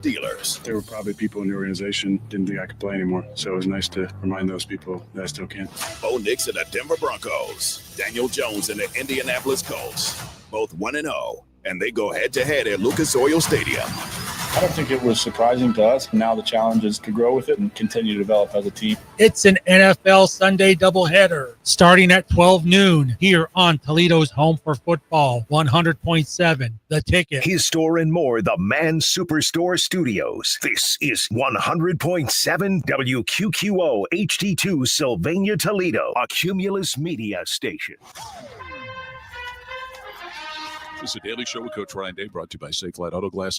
dealers. There were probably people in the organization didn't think I could play anymore, so it was nice to remind those people that I still can. Bo Nix and the Denver Broncos, Daniel Jones and the Indianapolis Colts, both 1-0, and they go head-to-head at Lucas Oil Stadium. I don't think it was surprising to us. Now the challenge is to grow with it and continue to develop as a team. It's an NFL Sunday doubleheader starting at 12 noon here on Toledo's Home for Football, 100.7 The Ticket. His store and more, the Man Superstore Studios. This is 100.7 WQQO HD2 Sylvania, Toledo, a Cumulus media station. This is a daily show with Coach Ryan Day, brought to you by Safe Light Auto Glass.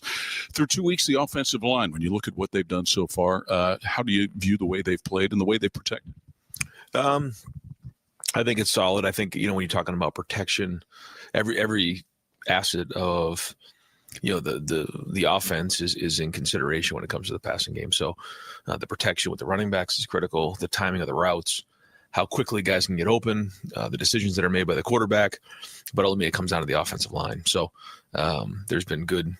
Through 2 weeks, the offensive line, when you look at what they've done so far, how do you view the way they've played and the way they protected? I think it's solid. I think, when you're talking about protection, every asset of, the offense is in consideration when it comes to the passing game. So the protection with the running backs is critical, the timing of the routes, how quickly guys can get open, the decisions that are made by the quarterback, but ultimately it comes down to the offensive line. So there's been good,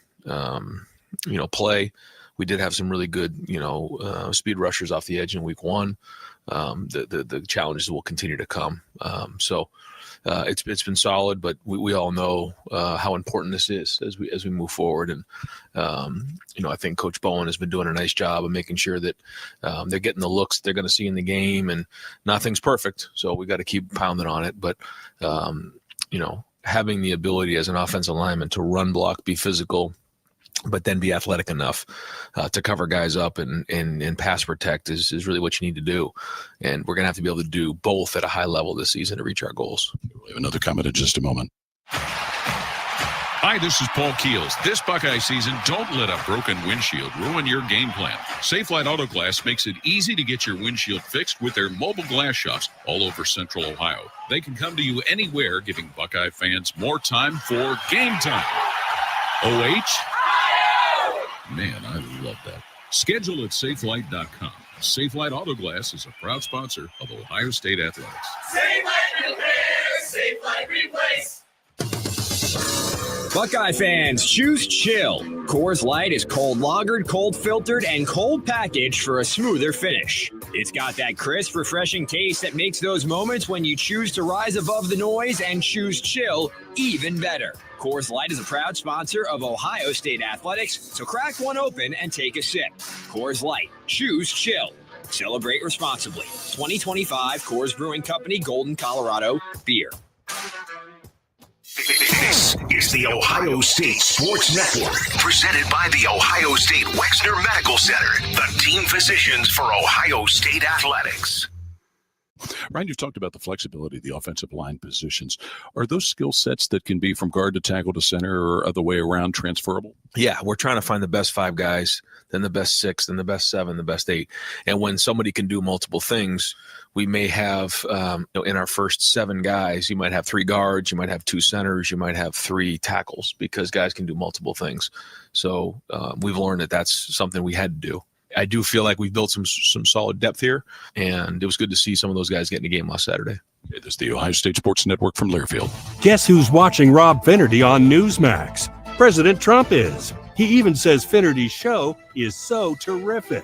play. We did have some really good, speed rushers off the edge in week one. The challenges will continue to come. It's been solid, but we all know how important this is as we move forward. And I think Coach Bowen has been doing a nice job of making sure that they're getting the looks they're going to see in the game, and nothing's perfect, so we got to keep pounding on it. But having the ability as an offensive lineman to run block, be physical, but then be athletic enough to cover guys up and pass protect is really what you need to do. And we're going to have to be able to do both at a high level this season to reach our goals. We'll have another comment in just a moment. Hi, this is Paul Keels. This Buckeye season, don't let a broken windshield ruin your game plan. Safelite Auto Glass makes it easy to get your windshield fixed with their mobile glass shops all over Central Ohio. They can come to you anywhere, giving Buckeye fans more time for game time. OH? Man, I love that. Schedule at SafeLight.com. SafeLight Auto Glass is a proud sponsor of Ohio State Athletics. SafeLight Repair, SafeLight Replace. Buckeye fans, choose chill. Coors Light is cold lagered, cold filtered, and cold packaged for a smoother finish. It's got that crisp, refreshing taste that makes those moments when you choose to rise above the noise and choose chill even better. Coors Light is a proud sponsor of Ohio State Athletics, so crack one open and take a sip. Coors Light, choose chill. Celebrate responsibly. 2025 Coors Brewing Company, Golden, Colorado, beer. This is the Ohio State Sports Network, presented by the Ohio State Wexner Medical Center, the team physicians for Ohio State Athletics. Ryan, you've talked about the flexibility of the offensive line positions. Are those skill sets that can be from guard to tackle to center or other way around transferable? Yeah, we're trying to find the best 5 guys, then the best 6, then the best 7, the best 8. And when somebody can do multiple things, we may have, in our first 7 guys, you might have 3 guards, you might have 2 centers, you might have 3 tackles, because guys can do multiple things. So we've learned that that's something we had to do. I do feel like we've built some solid depth here, and it was good to see some of those guys get in the game last Saturday. It is the Ohio State Sports Network from Learfield. Guess who's watching Rob Finnerty on Newsmax? President Trump is. He even says Finnerty's show is so terrific.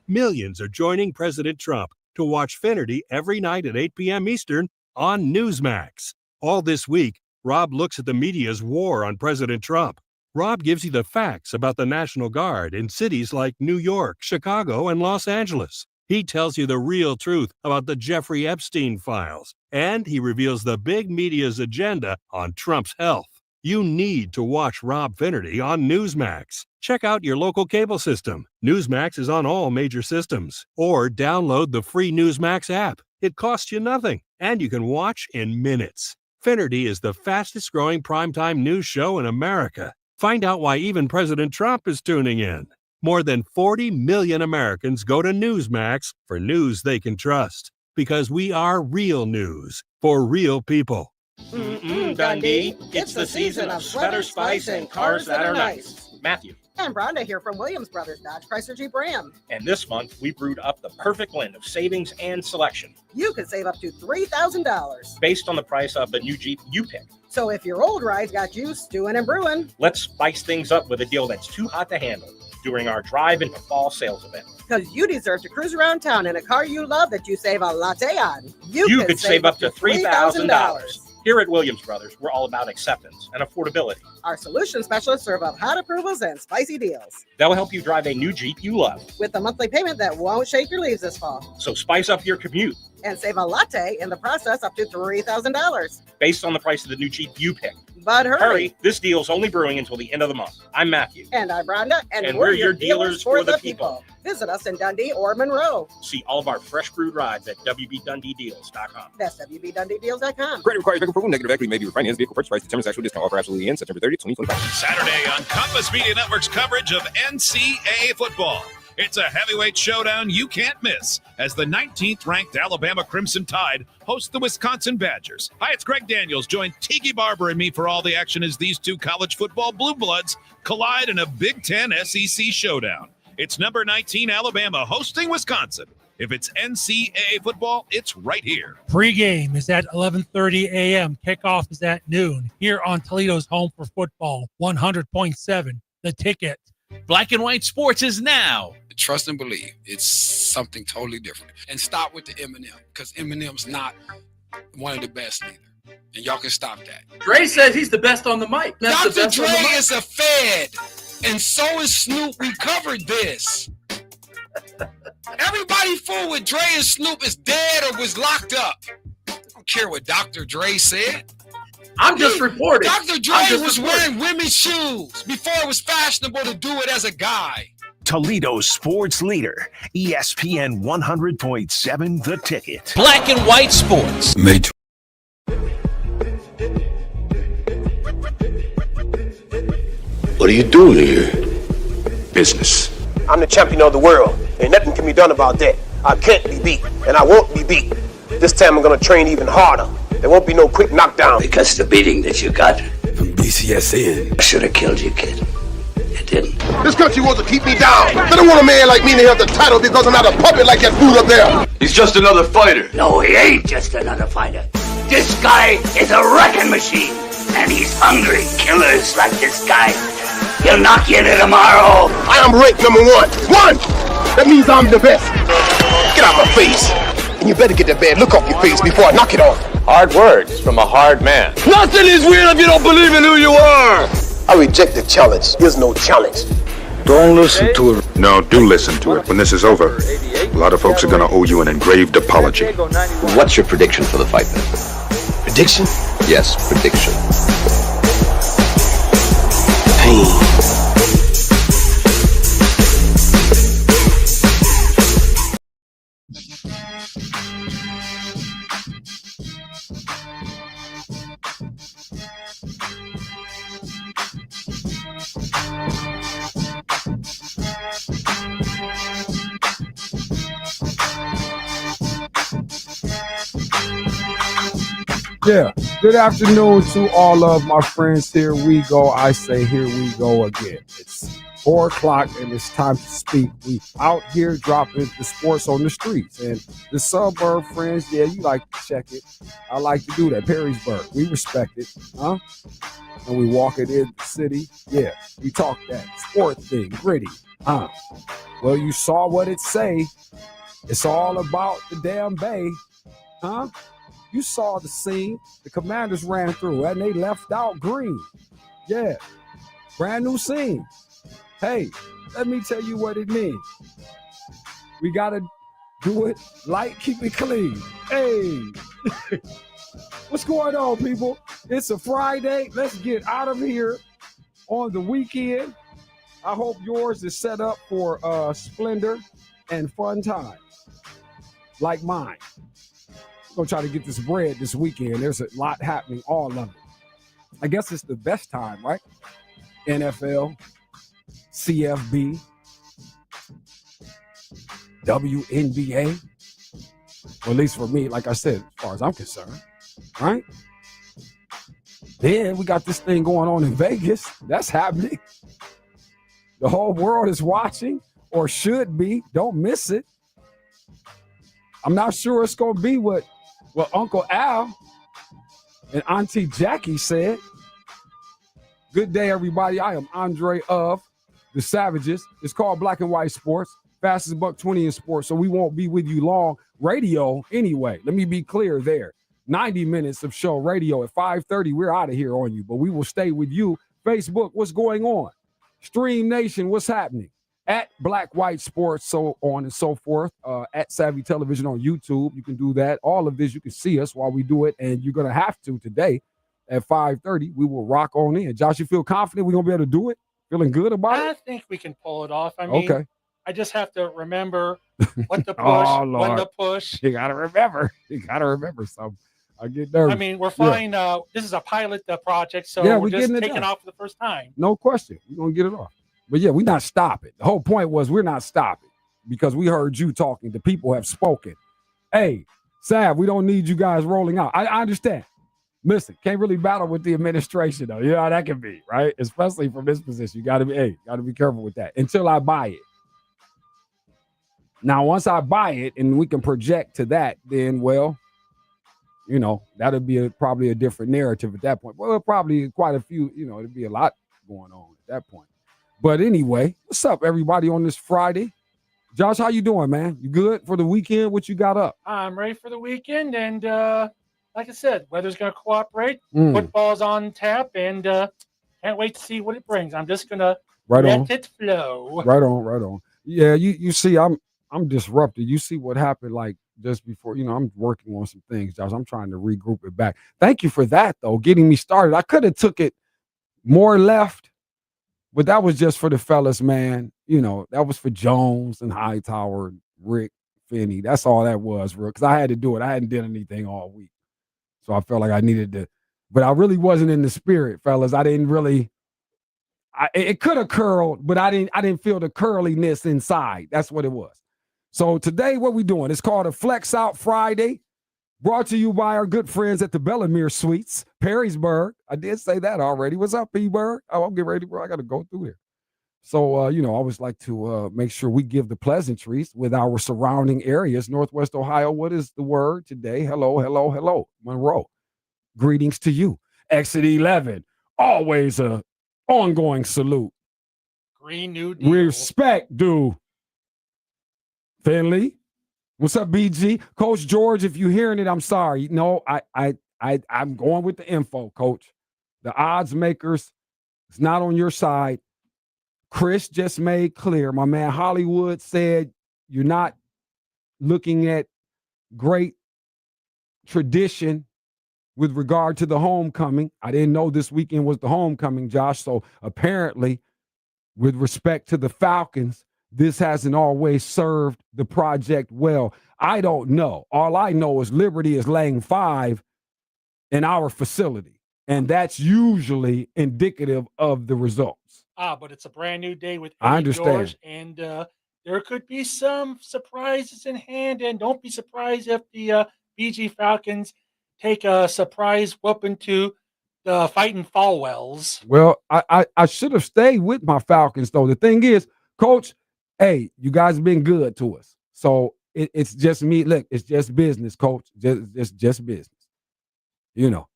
Millions are joining President Trump to watch Finnerty every night at 8 p.m. Eastern on Newsmax. All this week, Rob looks at the media's war on President Trump. Rob gives you the facts about the National Guard in cities like New York, Chicago, and Los Angeles. He tells you the real truth about the Jeffrey Epstein files, and he reveals the big media's agenda on Trump's health. You need to watch Rob Finnerty on Newsmax. Check out your local cable system. Newsmax is on all major systems. Or download the free Newsmax app. It costs you nothing, and you can watch in minutes. Finnerty is the fastest-growing primetime news show in America. Find out why even President Trump is tuning in. More than 40 million Americans go to Newsmax for news they can trust. Because we are real news for real people. Dundee, it's the season of sweater spice and cars that are nice. Matthew. And Rhonda here from Williams Brothers Dodge Chrysler Jeep Ram. And this month, we brewed up the perfect blend of savings and selection. You could save up to $3,000. Based on the price of the new Jeep you pick. So if your old ride's got you stewing and brewing, let's spice things up with a deal that's too hot to handle. during our Drive into Fall sales event. Because you deserve to cruise around town in a car you love that you save a latte on. You could save up to $3,000. Here at Williams Brothers, we're all about acceptance and affordability. Our solution specialists serve up hot approvals and spicy deals. They'll help you drive a new Jeep you love with a monthly payment that won't shake your leaves this fall. So spice up your commute and save a latte in the process up to $3,000. Based on the price of the new Jeep you pick. But hurry. This deal's only brewing until the end of the month. I'm Matthew. And I'm Rhonda. And we're your dealers for the people. Visit us in Dundee or Monroe. See all of our fresh brewed rides at WBDundeeDeals.com. That's WBDundeeDeals.com. Credit requires bank approval. Negative equity may be refinanced. Vehicle purchase price determines actual discount. Offer absolutely ends September 30th, 2025. Saturday on Compass Media Network's coverage of NCAA football. It's a heavyweight showdown you can't miss as the 19th ranked Alabama Crimson Tide host the Wisconsin Badgers. Hi, it's Greg Daniels. Join Tiki Barber and me for all the action as these two college football blue bloods collide in a Big Ten SEC showdown. It's number 19 Alabama hosting Wisconsin. If it's NCAA football, it's right here. Pregame is at 11:30 a.m. Kickoff is at noon here on Toledo's home for football, 100.7 The Ticket. Black and White Sports is now. Trust and believe. It's something totally different. And stop with the Eminem, because Eminem's not one of the best either. And y'all can stop that. Dre says he's the best on the mic. Dr. Dre is a Fed, and so is Snoop. We covered this. Everybody fool with Dre and Snoop is dead or was locked up. I don't care what Dr. Dre said. I'm just reporting. Dr. Dre was wearing women's shoes before it was fashionable to do it as a guy. Toledo's sports leader, ESPN 100.7 The Ticket. Black and White Sports. What are you doing here? Business. I'm the champion of the world, and nothing can be done about that. I can't be beat, and I won't be beat. This time I'm gonna train even harder. There won't be no quick knockdown. Because the beating that you got from BCSN, I should have killed you, kid. It didn't. This country wants to keep me down. They don't want a man like me to have the title because I'm not a puppet like that fool up there. He's just another fighter. No, he ain't just another fighter. This guy is a wrecking machine, and he's hungry. Killers like this guy, he'll knock you into tomorrow. I am ranked number one. One! That means I'm the best. Get out my face. And you better get that bad look off your face before I knock it off. Hard words from a hard man. Nothing is real if you don't believe in who you are. I reject the challenge. There's no challenge. Don't listen to it. No, do listen to it. When this is over, a lot of folks are going to owe you an engraved apology. What's your prediction for the fight then? Prediction? Yes, prediction. Pain. Yeah, good afternoon to all of my friends. Here we go. I say here we go again. It's 4 o'clock and it's time to speak. We out here dropping the sports on the streets. And the suburb friends, yeah, you like to check it. I like to do that. Perrysburg, we respect it, huh? And we walk it in the city. Yeah, we talk that sport thing, gritty, huh? Well, you saw what it say. It's all about the damn Bay, huh? You saw the scene. The Commanders ran through and they left out Green. Yeah, brand new scene. Hey, let me tell you what it means. We got to do it light, keep it clean. Hey, what's going on, people? It's a Friday. Let's get out of here on the weekend. I hope yours is set up for splendor and fun time like mine. Gonna try to get this bread this weekend. There's a lot happening, all of it. I guess it's the best time, right? NFL, CFB, WNBA. Well, at least for me, like I said, as far as I'm concerned, right? Then we got this thing going on in Vegas. That's happening. The whole world is watching, or should be. Don't miss it. I'm not sure it's gonna be what Uncle Al and Auntie Jackie said. Good day, everybody. I am Andre of the Savages. It's called Black and White Sports. Fastest $120 in sports, so we won't be with you long. Radio, anyway. Let me be clear there. 90 minutes of show radio at 5:30. We're out of here on you, but we will stay with you. Facebook, what's going on? Stream Nation, what's happening? At Black White Sports, so on and so forth. At Savvy Television on YouTube, you can do that. All of this, you can see us while we do it, and you're going to have to today at 5:30. We will rock on in. Josh, you feel confident we're going to be able to do it? Feeling good about it? I think we can pull it off. I mean, okay. I just have to remember what to push, Oh, Lord. when to push. You got to remember. You got to remember something. I get nervous. I mean, we're fine. This is a pilot project, so Yeah, we're we're just getting it taking done. off for the first time. No question. We're going to get it off. But, yeah, we're not stopping. The whole point was we're not stopping because we heard you talking. The people have spoken. Hey, Sav, we don't need you guys rolling out. I understand. Listen, can't really battle with the administration, though. You know how that can be, right? Especially from this position. You got to be careful with that until I buy it. Now, once I buy it and we can project to that, then, well, you know, that'll be probably a different narrative at that point. Well, probably quite a few, you know, it'll be a lot going on at that point. But anyway, what's up, everybody, on this Friday? Josh, how you doing, man? You good for the weekend? What you got up? I'm ready for the weekend, and like I said, weather's going to cooperate. Mm. Football's on tap, and can't wait to see what it brings. I'm just going to Right let on. it flow. Right on. Yeah, you see, I'm disrupted. You see what happened, like, just before, you know, I'm working on some things, Josh. I'm trying to regroup it back. Thank you for that, though, getting me started. I could have took it more left, but that was just for the fellas, man. You know, that was for Jones and Hightower, Rick, Finney. That's all that was, bro, because I had to do it. I hadn't done anything all week. So I felt like I needed to, but I really wasn't in the spirit, fellas. I didn't really, it could have curled, but I didn't feel the curliness inside. That's what it was. So today, what we doing? It's called a Flex Out Friday, brought to you by our good friends at the Bellamere Suites, Perrysburg. I did say that already. What's up, P-Burg? Oh, I'm getting ready, bro. I got to go through here. So, you know, I always like to make sure we give the pleasantries with our surrounding areas. Northwest Ohio, what is the word today? Hello. Monroe. Greetings to you. Exit 11, always a ongoing salute. Green New Deal. Respect, dude. Finley, what's up, BG? Coach George, if you're hearing it, I'm sorry. No, I'm going with the info, Coach. The odds makers, it's not on your side. Chris just made clear. My man Hollywood said you're not looking at great tradition with regard to the homecoming. I didn't know this weekend was the homecoming, Josh. So apparently, with respect to the Falcons, this hasn't always served the project well. I don't know. All I know is Liberty is laying 5 in our facility, and that's usually indicative of the results. But it's a brand new day with I Eddie understand. George, and there could be some surprises in hand. And don't be surprised if the BG Falcons take a surprise whooping to the Fighting Falwells. Well, I should have stayed with my Falcons, though. The thing is, Coach, hey, you guys have been good to us. So it's just me. Look, it's just business, Coach. Just business. You know,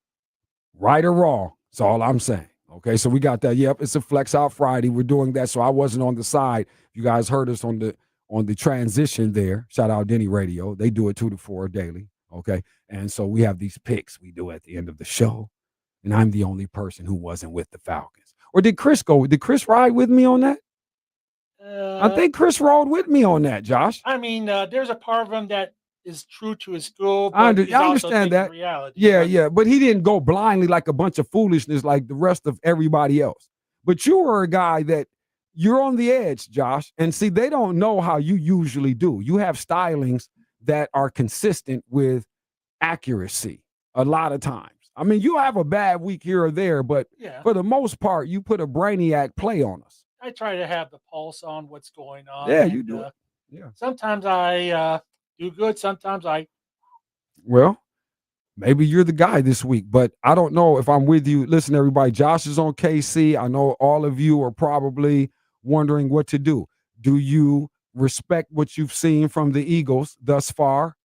right or wrong, that's all I'm saying. Okay, so we got that. Yep, it's a Flex Out Friday. We're doing that, so I wasn't on the side. You guys heard us on the transition there. Shout out Denny Radio. They do it 2 to 4 daily. Okay, and so we have these picks we do at the end of the show, and I'm the only person who wasn't with the Falcons. Or did Chris go? Did Chris ride with me on that? I think Chris rode with me on that, Josh. I mean, there's a part of him that is true to his school, but I he's also understand that. thinking reality. Yeah, but he didn't go blindly like a bunch of foolishness like the rest of everybody else. But you were a guy that you're on the edge, Josh. And see, they don't know how you usually do. You have stylings that are consistent with accuracy a lot of times. I mean, you have a bad week here or there, but for the most part, you put a brainiac play on us. I try to have the pulse on what's going on. Yeah, and, you do it. Yeah. Sometimes I do good. Sometimes I. Well, maybe you're the guy this week, but I don't know if I'm with you. Listen, everybody, Josh is on KC. I know all of you are probably wondering what to do. Do you respect what you've seen from the Eagles thus far?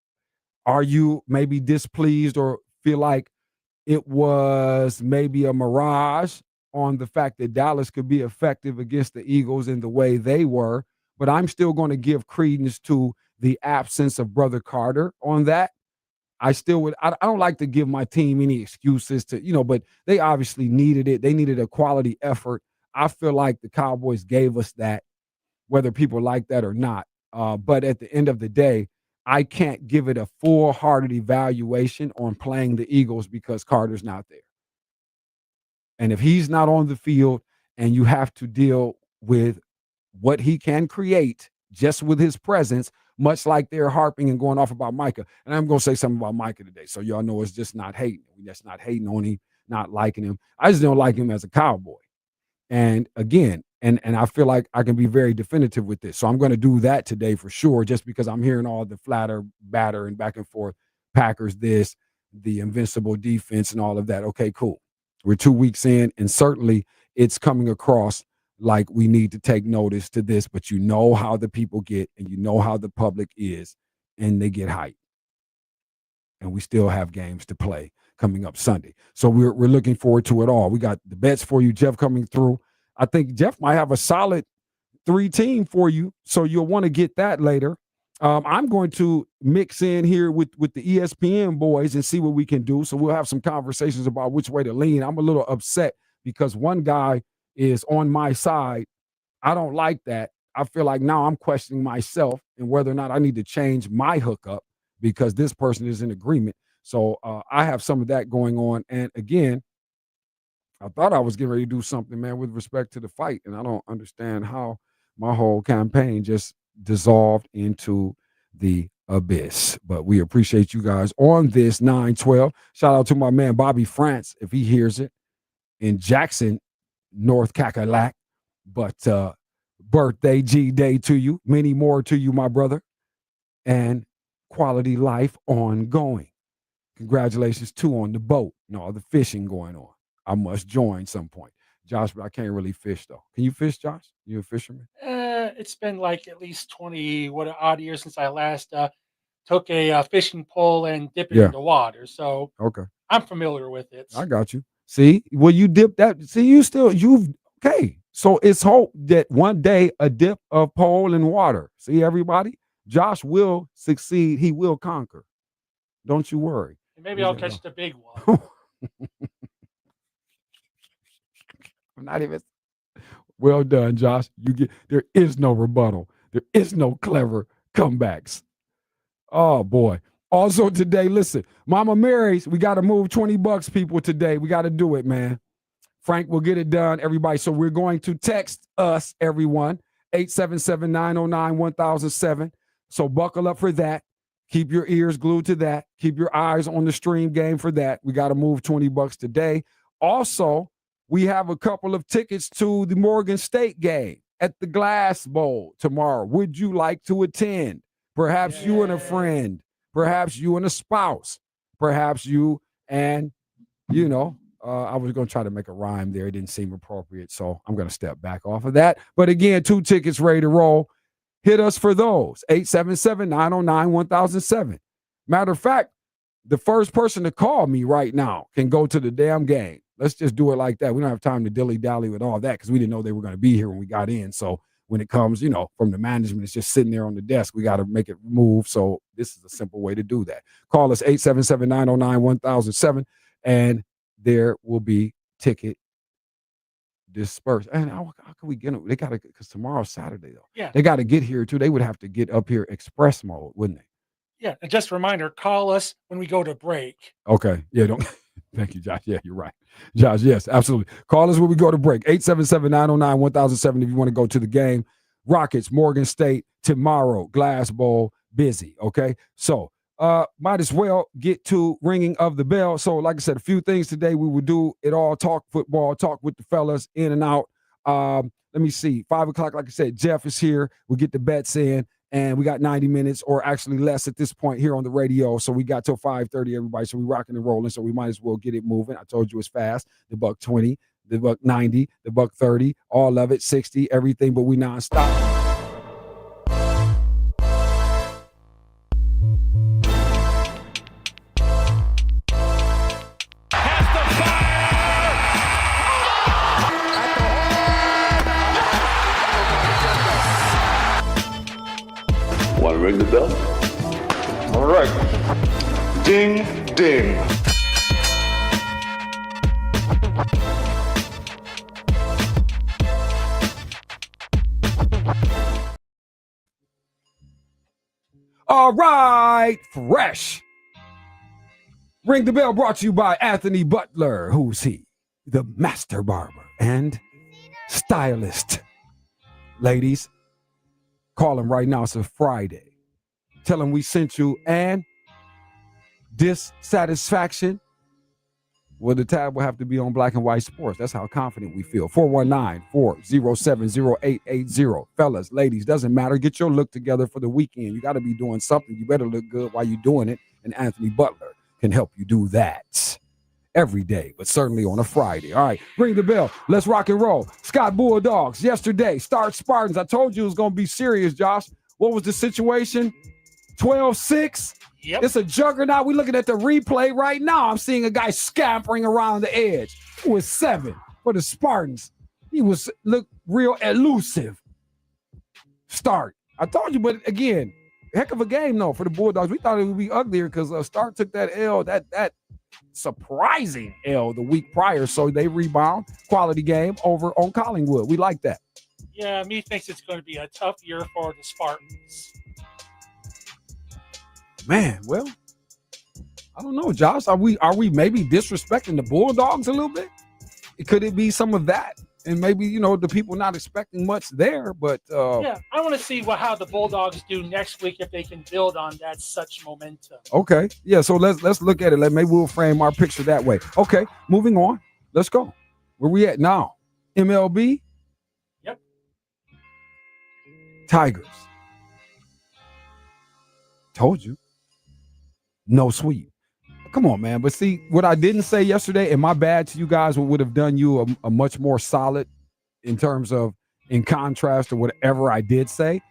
Are you maybe displeased or feel like it was maybe a mirage on the fact that Dallas could be effective against the Eagles in the way they were, but I'm still going to give credence to the absence of Brother Carter on that. I still would. I don't like to give my team any excuses to, but they obviously needed it. They needed a quality effort. I feel like the Cowboys gave us that, whether people like that or not. But at the end of the day, I can't give it a full-hearted evaluation on playing the Eagles because Carter's not there. And if he's not on the field and you have to deal with what he can create just with his presence, much like they're harping and going off about Micah. And I'm going to say something about Micah today. So y'all know it's just not hating. We're just not hating on him, not liking him. I just don't like him as a Cowboy. And again, and I feel like I can be very definitive with this. So I'm going to do that today for sure, just because I'm hearing all the flatter, batter, and back and forth. Packers this, the invincible defense and all of that. Okay, cool. We're 2 weeks in, and certainly it's coming across like we need to take notice to this, but you know how the people get and you know how the public is, and they get hyped. And we still have games to play coming up Sunday. So we're looking forward to it all. We got the bets for you, Jeff, coming through. I think Jeff might have a solid 3-team for you, so you'll want to get that later. I'm going to mix in here with the ESPN boys and see what we can do. So we'll have some conversations about which way to lean. I'm a little upset because one guy is on my side. I don't like that. I feel like now I'm questioning myself and whether or not I need to change my hookup because this person is in agreement. So I have some of that going on. And again, I thought I was getting ready to do something, man, with respect to the fight. And I don't understand how my whole campaign just dissolved into the abyss. But we appreciate you guys on this 9/12. Shout out to my man Bobby France, if he hears it, in Jackson, North Cackalack. But birthday G day to you. Many more to you, my brother. And quality life ongoing. Congratulations too on the boat and all the fishing going on. I must join some point. Josh, but I can't really fish though. Can you fish, Josh? You a fisherman? It's been like at least 20 odd years since I last took a fishing pole and dipped it in the water. So Okay. I'm familiar with it. I got you. See, well, you dip that. See, okay. So it's hope that one day a dip of pole in water. See, everybody, Josh will succeed. He will conquer. Don't you worry. And maybe I'll catch the big one. I'm not even. Well done, Josh. There is no rebuttal. There is no clever comebacks. Oh boy. Also today, listen, Mama Mary's, we got to move $20, people, today. We got to do it, man. Frank will get it done, everybody. So we're going to text us, everyone, 877-909-1007. So buckle up for that. Keep your ears glued to that. Keep your eyes on the stream game for that. We got to move $20 today. Also, we have a couple of tickets to the Morgan State game at the Glass Bowl tomorrow. Would you like to attend? Perhaps you and a friend. Perhaps you and a spouse. Perhaps you and, I was going to try to make a rhyme there. It didn't seem appropriate, so I'm going to step back off of that. But again, 2 tickets ready to roll. Hit us for those, 877-909-1007. Matter of fact, the first person to call me right now can go to the damn game. Let's just do it like that. We don't have time to dilly-dally with all that because we didn't know they were going to be here when we got in. So when it comes, from the management, it's just sitting there on the desk. We got to make it move. So this is a simple way to do that. Call us 877-909-1007, and there will be ticket dispersed. And how can we get them? They got to, because tomorrow's Saturday, though. Yeah. They got to get here, too. They would have to get up here express mode, wouldn't they? Yeah. And just a reminder, call us when we go to break. Okay. Yeah, don't. Thank you, Josh. Yeah, you're right. Josh, yes, absolutely. Call us when we go to break. 877-909-1007 if you want to go to the game. Rockets, Morgan State, tomorrow, Glass Bowl, busy, okay? So, might as well get to ringing of the bell. So, like I said, a few things today. We will do it all, talk football, talk with the fellas in and out. Let me see. 5 o'clock, like I said, Jeff is here. We'll get the bets in. And we got 90 minutes or actually less at this point here on the radio. So we got till 5:30, everybody. So we rocking and rolling. So we might as well get it moving. I told you it's fast. The $120, the $190, the $130, all of it, 60, everything, but we nonstop. Want to ring the bell? All right. Ding, ding. All right, fresh. Ring the bell brought to you by Anthony Butler. Who's he? The master barber and stylist. Ladies, call him right now. It's a Friday. Tell him we sent you, and dissatisfaction. Well, the tab will have to be on Black and White Sports. That's how confident we feel. 419-407-0880. Fellas, ladies, doesn't matter. Get your look together for the weekend. You got to be doing something. You better look good while you're doing it. And Anthony Butler can help you do that every day, but certainly on a Friday. All right, ring the bell. Let's rock and roll. Scott Bulldogs, yesterday, Start Spartans. I told you it was going to be serious, Josh. What was the situation? 12-6. Yep. It's a juggernaut. We're looking at the replay right now. I'm seeing a guy scampering around the edge. It was 7 for the Spartans. He looked real elusive. Start. I told you, but again, heck of a game, though, for the Bulldogs. We thought it would be uglier because Start took that L, that surprising L the week prior. So they rebound. Quality game over on Collingwood. We like that. Yeah, me thinks it's going to be a tough year for the Spartans. Man, well, I don't know, Josh. Are we maybe disrespecting the Bulldogs a little bit? Could it be some of that? And maybe, the people not expecting much there, but yeah, I want to see how the Bulldogs do next week if they can build on that such momentum. Okay. Yeah, so let's look at it. Maybe we'll frame our picture that way. Okay, moving on. Let's go. Where we at now? MLB? Yep. Tigers. Told you. No sweep. Come on, man. But see, what I didn't say yesterday, and my bad to you guys, what would have done you a much more solid in terms of, in contrast to whatever I did say,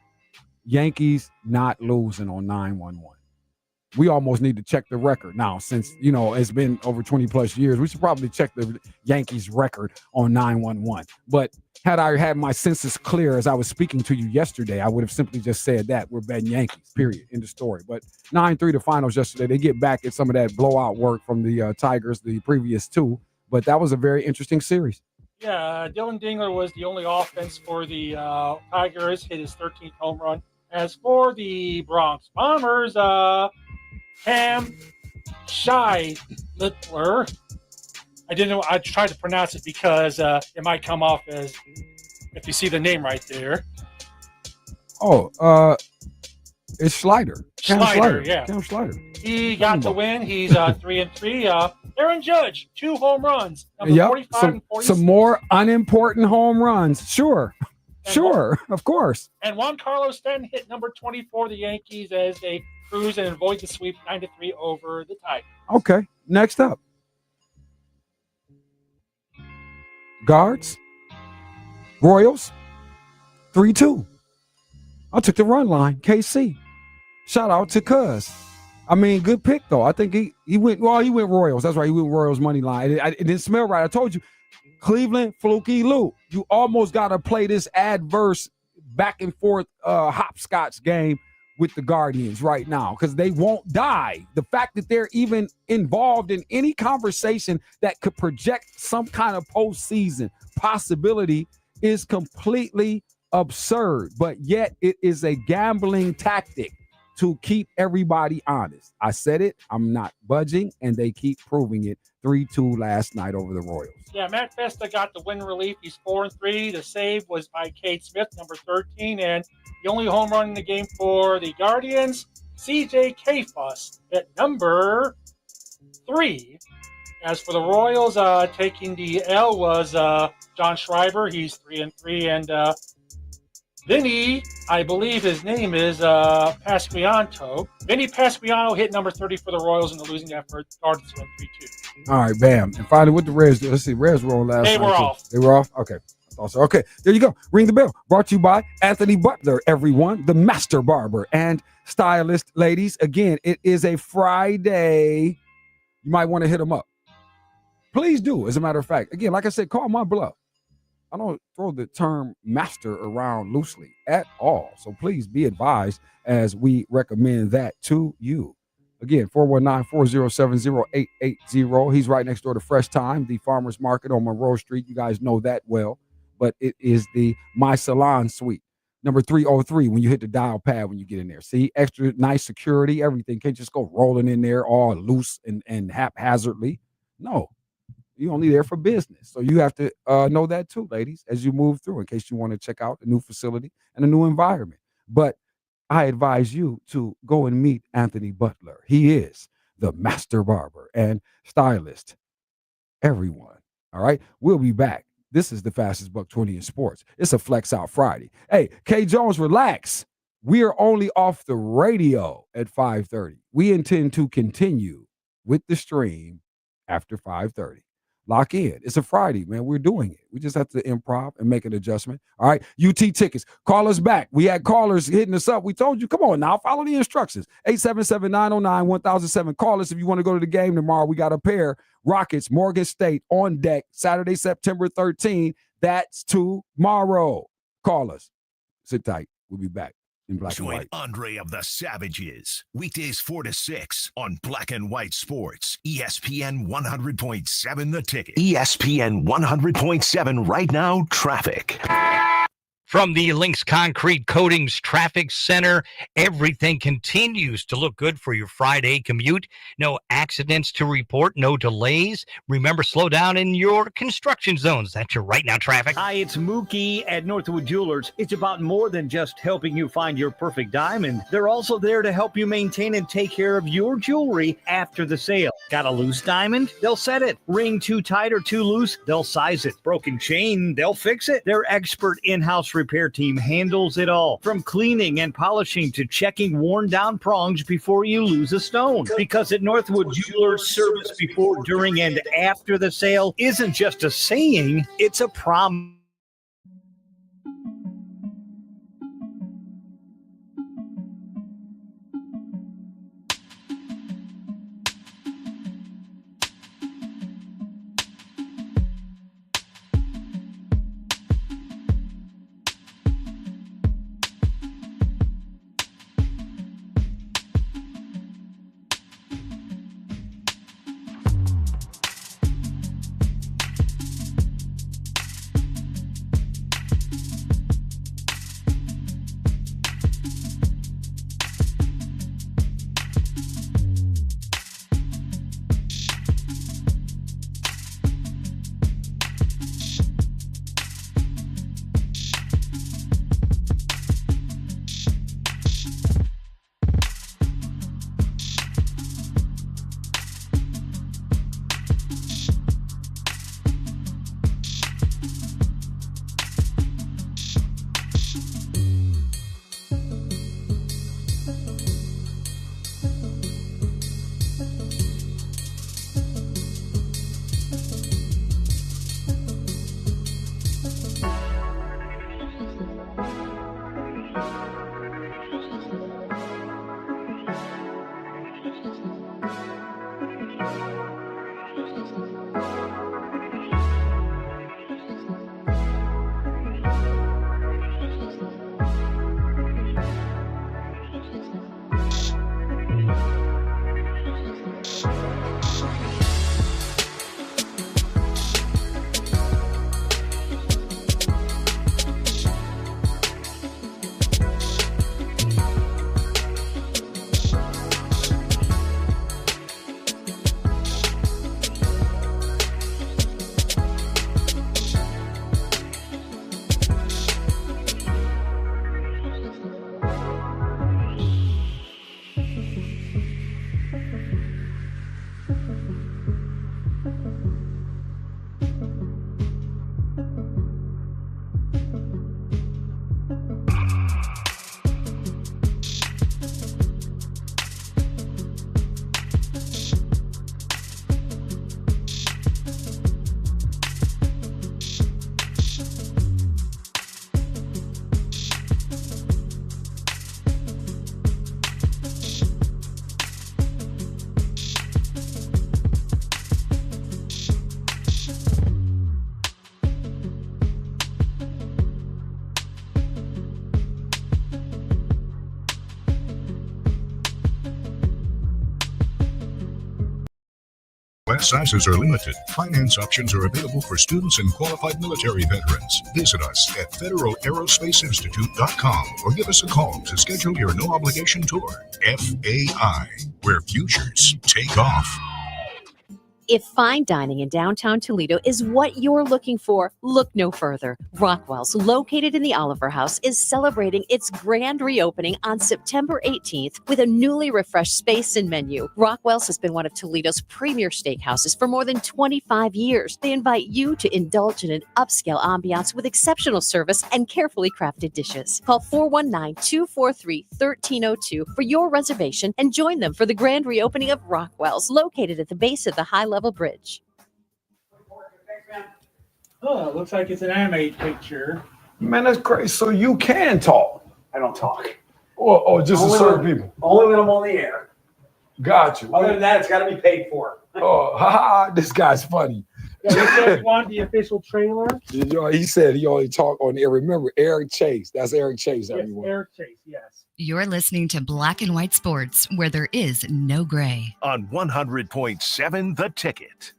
Yankees not losing on 9-1-1. We almost need to check the record now since, it's been over 20 plus years. We should probably check the Yankees record on 9-1-1. But had I had my senses clear as I was speaking to you yesterday, I would have simply just said that we're betting Yankees, period, end of story. But 9-3 the finals yesterday. They get back at some of that blowout work from the Tigers the previous two. But that was a very interesting series. Yeah, Dylan Dingler was the only offense for the Tigers, hit his 13th home run. As for the Bronx Bombers, Cam Littler. I didn't know. I tried to pronounce it because it might come off as, if you see the name right there. Oh, it's Schleider. Cam Schleider. Yeah. Cam Schleider. He got the win. He's 3-3. Aaron Judge, 2 home runs. Number 45 and 46. Some more unimportant home runs. Sure. Of course. And Juan Carlos Stanton hit number 24 the Yankees as they cruise and avoid the sweep 9-3 over the Tigers. Okay, next up. Guards. Royals. 3-2. I took the run line. KC. Shout out to Cuz. I mean, good pick, though. I think he went Royals. That's right. He went Royals money line. It didn't smell right. I told you. Cleveland, fluky Lou. You almost got to play this adverse back and forth hopscotch game with the Guardians right now because they won't die. The fact that they're even involved in any conversation that could project some kind of postseason possibility is completely absurd, but yet it is a gambling tactic to keep everybody honest. I said it, I'm not budging, and they keep proving it. 3-2 last night over the Royals. Yeah, Matt Festa got the win relief. He's 4-3. The save was by Cade Smith, number 13, and the only home run in the game for the Guardians, CJ Kafus at number 3. As for the Royals, taking the L was John Schreiber. He's 3-3, and Vinny, I believe his name is Pasquianto. Vinny Pasquiano hit number 30 for the Royals in the losing effort. Guardians went 3-2. All right, bam. And finally, what the Reds do? Let's see. Reds were on last night. They were off. They were off? Okay. Also, okay, there you go. Ring the bell. Brought to you by Anthony Butler, everyone, the master barber and stylist. Ladies, again, it is a Friday. You might want to hit them up. Please do, as a matter of fact. Again, like I said, call my bluff. I don't throw the term master around loosely at all. So please be advised as we recommend that to you. Again, 419-407-0880. He's right next door to Fresh Time, the farmer's market on Monroe Street. You guys know that well, but it is the My Salon Suite. Number 303 when you hit the dial pad when you get in there. See, extra nice security, everything. Can't just go rolling in there all loose and haphazardly. No, you're only there for business. So you have to know that too, ladies, as you move through in case you want to check out a new facility and a new environment. But I advise you to go and meet Anthony Butler. He is the master barber and stylist. Everyone. All right. We'll be back. This is the fastest buck 20 in sports. It's a Flex Out Friday. Hey, K. Jones, relax. We are only off the radio at 5:30. We intend to continue with the stream after 5:30. Lock in. It's a Friday, man. We're doing it. We just have to improv and make an adjustment. All right. UT tickets. Call us back. We had callers hitting us up. We told you, come on now. Follow the instructions. 877-909-1007. Call us if you want to go to the game tomorrow. We got a pair. Rockets, Morgan State on deck. Saturday, September 13th. That's tomorrow. Call us. Sit tight. We'll be back in black and Join white. Andre of the Savages, weekdays 4 to 6 on Black and White Sports, ESPN 100.7 The Ticket. ESPN 100.7 right now, traffic. From the Lynx Concrete Coatings Traffic Center, everything continues to look good for your Friday commute. No accidents to report, no delays. Remember, slow down in your construction zones. That's your right now traffic. Hi, it's Mookie at Northwood Jewelers. It's about more than just helping you find your perfect diamond. They're also there to help you maintain and take care of your jewelry after the sale. Got a loose diamond? They'll set it. Ring too tight or too loose? They'll size it. Broken chain? They'll fix it. Their expert in-house repair team handles it all, from cleaning and polishing to checking worn down prongs before you lose a stone. Because at Northwood Jewelers, service before, during, and after the sale isn't just a saying, it's a promise. Class sizes are limited. Finance options are available for students and qualified military veterans. Visit us at federalaerospace.com or give us a call to schedule your no-obligation tour. FAI, where futures take off. If fine dining in downtown Toledo is what you're looking for, look no further. Rockwell's, located in the Oliver House, is celebrating its grand reopening on September 18th with a newly refreshed space and menu. Rockwell's has been one of Toledo's premier steakhouses for more than 25 years. They invite you to indulge in an upscale ambiance with exceptional service and carefully crafted dishes. Call 419-243-1302 for your reservation and join them for the grand reopening of Rockwell's, located at the base of the high-level bridge. Oh, it looks like it's an anime picture. Man, that's crazy. So you can talk. I don't talk. Or just to certain people. Only when I'm on the air. Got you. Other than that, it's got to be paid for. Oh, haha, this guy's funny. Yeah, you said you want the official trailer? He said he only talk on air. Remember, Eric Chase. That's Eric Chase, Yes, everyone. Eric Chase, yes. You're listening to Black and White Sports, where there is no gray. On 100.7 The Ticket.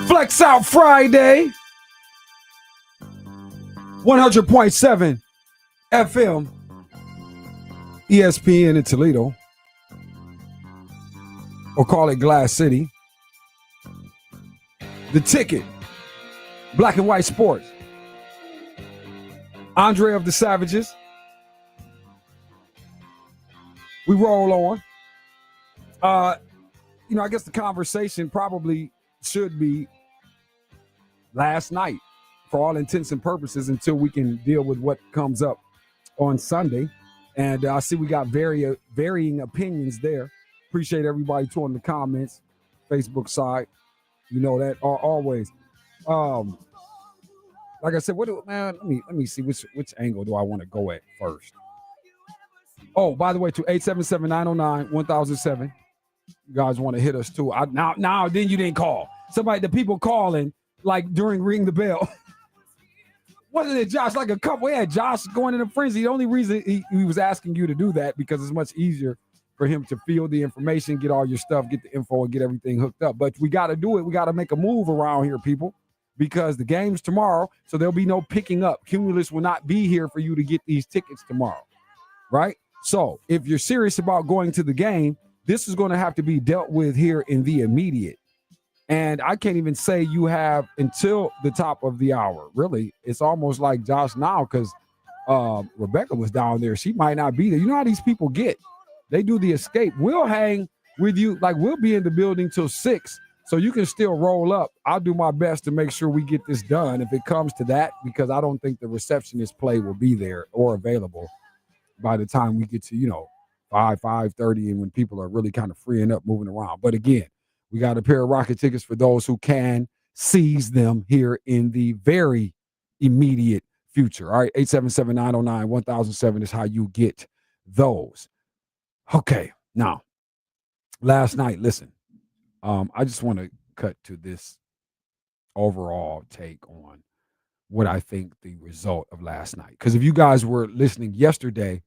Flex Out Friday. 100.7 FM. ESPN in Toledo. Or call it Glass City. The Ticket. Black and White Sports. Andre of the Savages. We roll on. I guess the conversation probably should be last night for all intents and purposes until we can deal with what comes up on Sunday. And I see we got varying opinions there. Appreciate everybody too in the comments, Facebook side. You know that always. Like I said, let me see which angle do I want to go at first. Oh, by the way, to 877-909-1007. You guys want to hit us too. Now then you didn't call. The people calling like during Ring the Bell. Wasn't it Josh? Like a couple, we had Josh going in a frenzy. The only reason he was asking you to do that because it's much easier for him to field the information, get all your stuff, get the info, and get everything hooked up. But we got to do it. We got to make a move around here, people, because the game's tomorrow, so there'll be no picking up. Cumulus will not be here for you to get these tickets tomorrow, right? So if you're serious about going to the game, this is going to have to be dealt with here in the immediate. And I can't even say you have until the top of the hour. Really, it's almost like Josh now because Rebecca was down there. She might not be there. You know how these people get. They do the escape. We'll hang with you. Like, we'll be in the building till 6, so you can still roll up. I'll do my best to make sure we get this done if it comes to that, because I don't think the receptionist play will be there or available by the time we get to, 5:30, and when people are really kind of freeing up, moving around. But again, we got a pair of Rocket tickets for those who can seize them here in the very immediate future. All right, 877-909-1007 is how you get those. Okay, now, last night, listen, I just want to cut to this overall take on what I think the result of last night. Because if you guys were listening yesterday,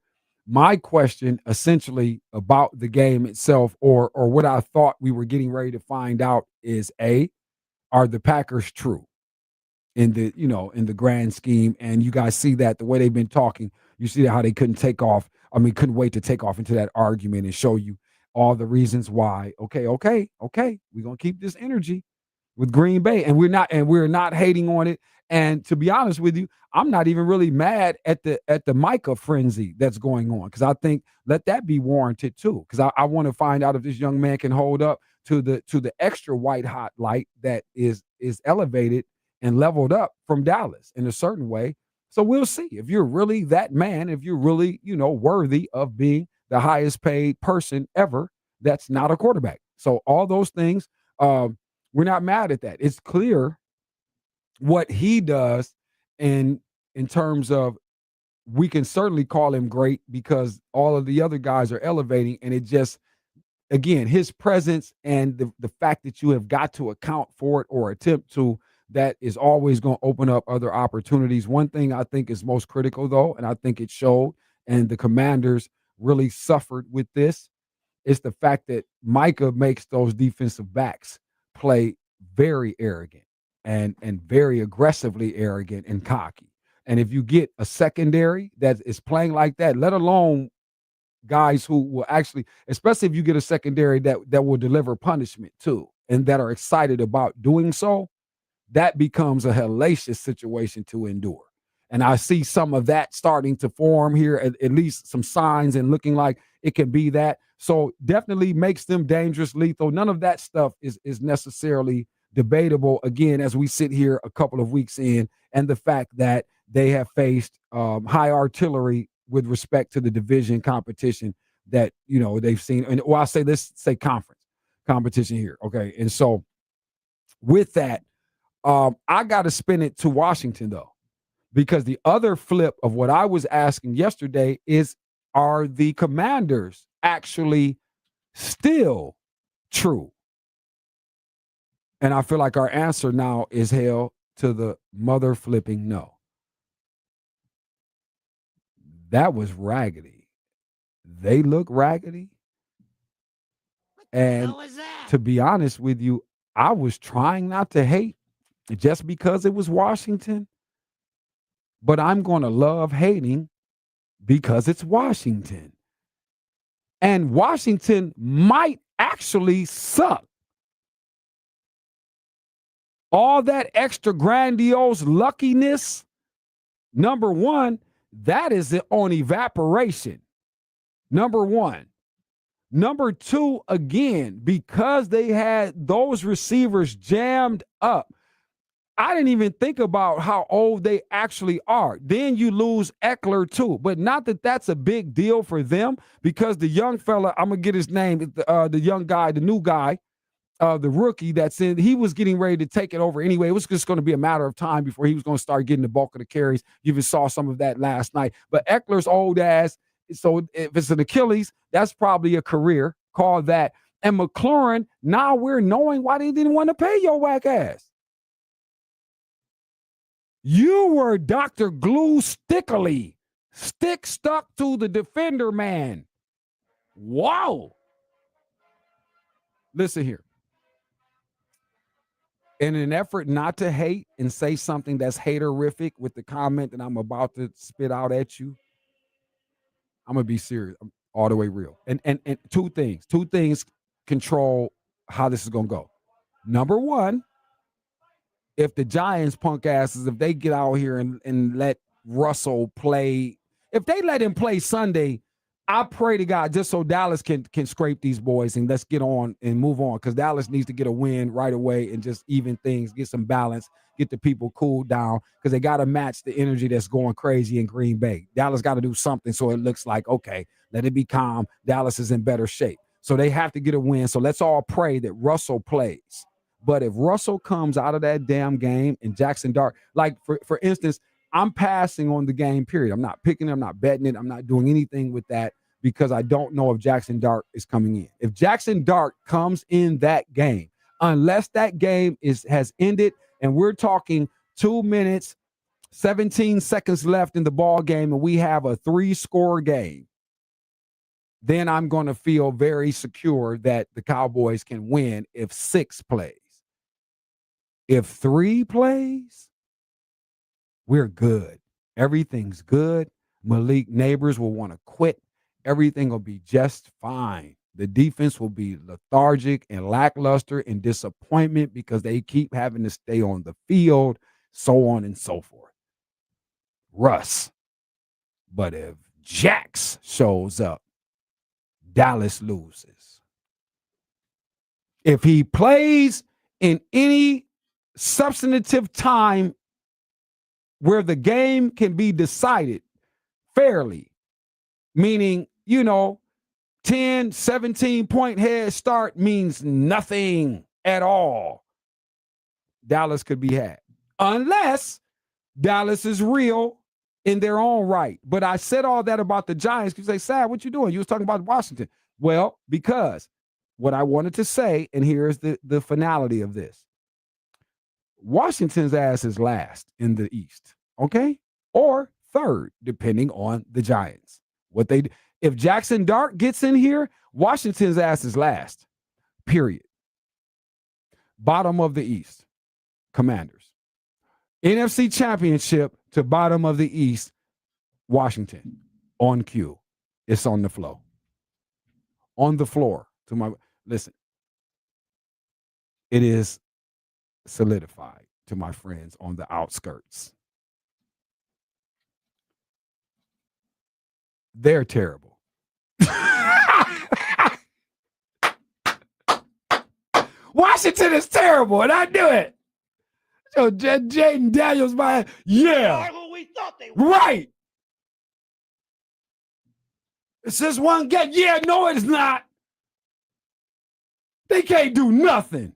my question essentially about the game itself, or what I thought we were getting ready to find out, is A, are the Packers true in the, in the grand scheme? And you guys see that the way they've been talking, you see how they couldn't wait to take off into that argument and show you all the reasons why. Okay, we're gonna keep this energy with Green Bay, and we're not hating on it. And to be honest with you, I'm not even really mad at the Micah frenzy that's going on, because I think let that be warranted too. Because I want to find out if this young man can hold up to the extra white hot light that is elevated and leveled up from Dallas in a certain way. So we'll see if you're really that man, if you're really worthy of being the highest paid person ever that's not a quarterback. So all those things, we're not mad at that. It's clear what he does in terms of, we can certainly call him great because all of the other guys are elevating, and it just, again, his presence and the fact that you have got to account for it or attempt to that is always going to open up other opportunities. One thing I think is most critical, though, and I think it showed, and the Commanders really suffered with this, is the fact that Micah makes those defensive backs play very arrogant and very aggressively arrogant and cocky. And if you get a secondary that is playing like that, let alone guys who will actually, especially if you get a secondary that will deliver punishment too, and that are excited about doing so, that becomes a hellacious situation to endure. And I see some of that starting to form here, at least some signs and looking like it can be that. So definitely makes them dangerous, lethal. None of that stuff is necessarily debatable, again, as we sit here a couple of weeks in, and the fact that they have faced high artillery with respect to the division competition that, they've seen. And I'll say this, conference competition here. Okay. And so with that, I got to spin it to Washington, though, because the other flip of what I was asking yesterday is, are the Commanders actually still true? And I feel like our answer now is hell to the mother flipping no. That was raggedy. They look raggedy. And to be honest with you, I was trying not to hate just because it was Washington, but I'm going to love hating because it's Washington. And Washington might actually suck. All that extra grandiose luckiness, number one, that is on evaporation. Number one. Number two, again, because they had those receivers jammed up, I didn't even think about how old they actually are. Then you lose Eckler too, but not that that's a big deal for them, because the young fella, I'm going to get his name, the young guy, the new guy, the rookie that's in, he was getting ready to take it over anyway. It was just going to be a matter of time before he was going to start getting the bulk of the carries. You even saw some of that last night. But Eckler's old ass, so if it's an Achilles, that's probably a career. Call that. And McLaurin, now we're knowing why they didn't want to pay your whack ass. You were Dr. Glue Stickily. Stick stuck to the defender, man. Wow. Listen here. In an effort not to hate and say something that's haterific with the comment that I'm about to spit out at you, I'm going to be serious. I'm all the way real. And two things control how this is going to go. Number one, if the Giants punk asses, if they get out here and let Russell play, if they let him play Sunday, I pray to God just so Dallas can scrape these boys and let's get on and move on, because Dallas needs to get a win right away and just even things, get some balance, get the people cooled down, because they got to match the energy that's going crazy in Green Bay. Dallas got to do something so it looks like, okay, let it be calm. Dallas is in better shape. So they have to get a win. So let's all pray that Russell plays. But if Russell comes out of that damn game and Jackson Dart, like for instance, I'm passing on the game, period. I'm not picking it. I'm not betting it. I'm not doing anything with that because I don't know if Jackson Dart is coming in. If Jackson Dart comes in that game, unless that game has ended and we're talking 2 minutes, 17 seconds left in the ball game and we have a 3-score game, then I'm going to feel very secure that the Cowboys can win if 6 plays. If 3 plays, we're good. Everything's good. Malik Neighbors will want to quit. Everything will be just fine. The defense will be lethargic and lackluster and disappointment because they keep having to stay on the field, so on and so forth. Russ. But if Jax shows up, Dallas loses. If he plays in any substantive time where the game can be decided fairly, meaning, 10, 17-point head start means nothing at all, Dallas could be had. Unless Dallas is real in their own right. But I said all that about the Giants because they said, what you doing? You was talking about Washington. Well, because what I wanted to say, and here's the finality of this. Washington's ass is last in the East, okay? Or third, depending on the Giants. If Jackson Dart gets in here, Washington's ass is last, period. Bottom of the East, Commanders. NFC Championship to bottom of the East, Washington. On cue. It's on the flow. On the floor. Listen. It is solidified to my friends on the outskirts. They're terrible. Washington is terrible, and I knew it. So Jaden Daniels, yeah, who we thought they were. right. It's just one game. Yeah, no, it's not. They can't do nothing.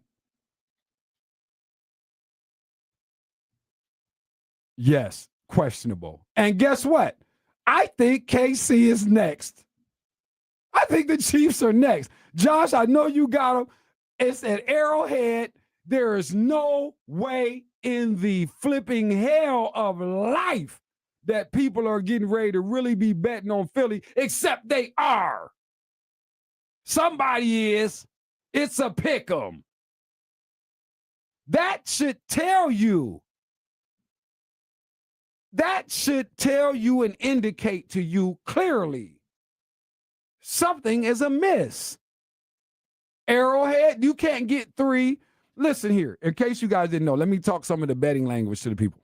Yes, questionable. And guess what? I think KC is next. I think the Chiefs are next. Josh, I know you got them. It's at Arrowhead. There is no way in the flipping hell of life that people are getting ready to really be betting on Philly, except they are. Somebody is. It's a pick 'em. That should tell you. That should tell you and indicate to you clearly something is amiss. Arrowhead, you can't get 3. Listen here, in case you guys didn't know, let me talk some of the betting language to the people.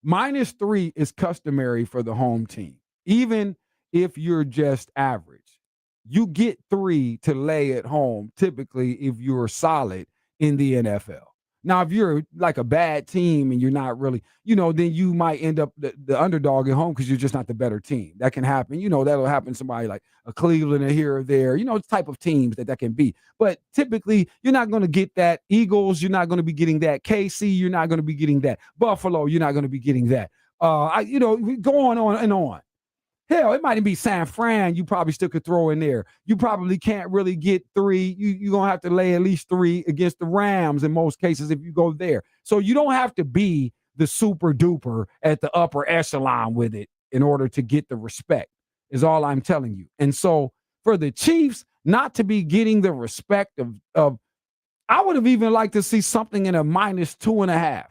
-3 is customary for the home team. Even if you're just average, you get 3 to lay at home, typically if you're solid in the NFL. Now, if you're like a bad team and you're not really, then you might end up the underdog at home because you're just not the better team. That can happen. That'll happen to somebody like a Cleveland or here or there, type of teams that can be. But typically, you're not going to get that. Eagles, you're not going to be getting that. KC, you're not going to be getting that. Buffalo, you're not going to be getting that. Going on and on. Hell, it might be San Fran. You probably still could throw in there. You probably can't really get 3. You're going to have to lay at least 3 against the Rams in most cases if you go there. So you don't have to be the super duper at the upper echelon with it in order to get the respect, is all I'm telling you. And so for the Chiefs not to be getting the respect of I would have even liked to see something in a -2.5.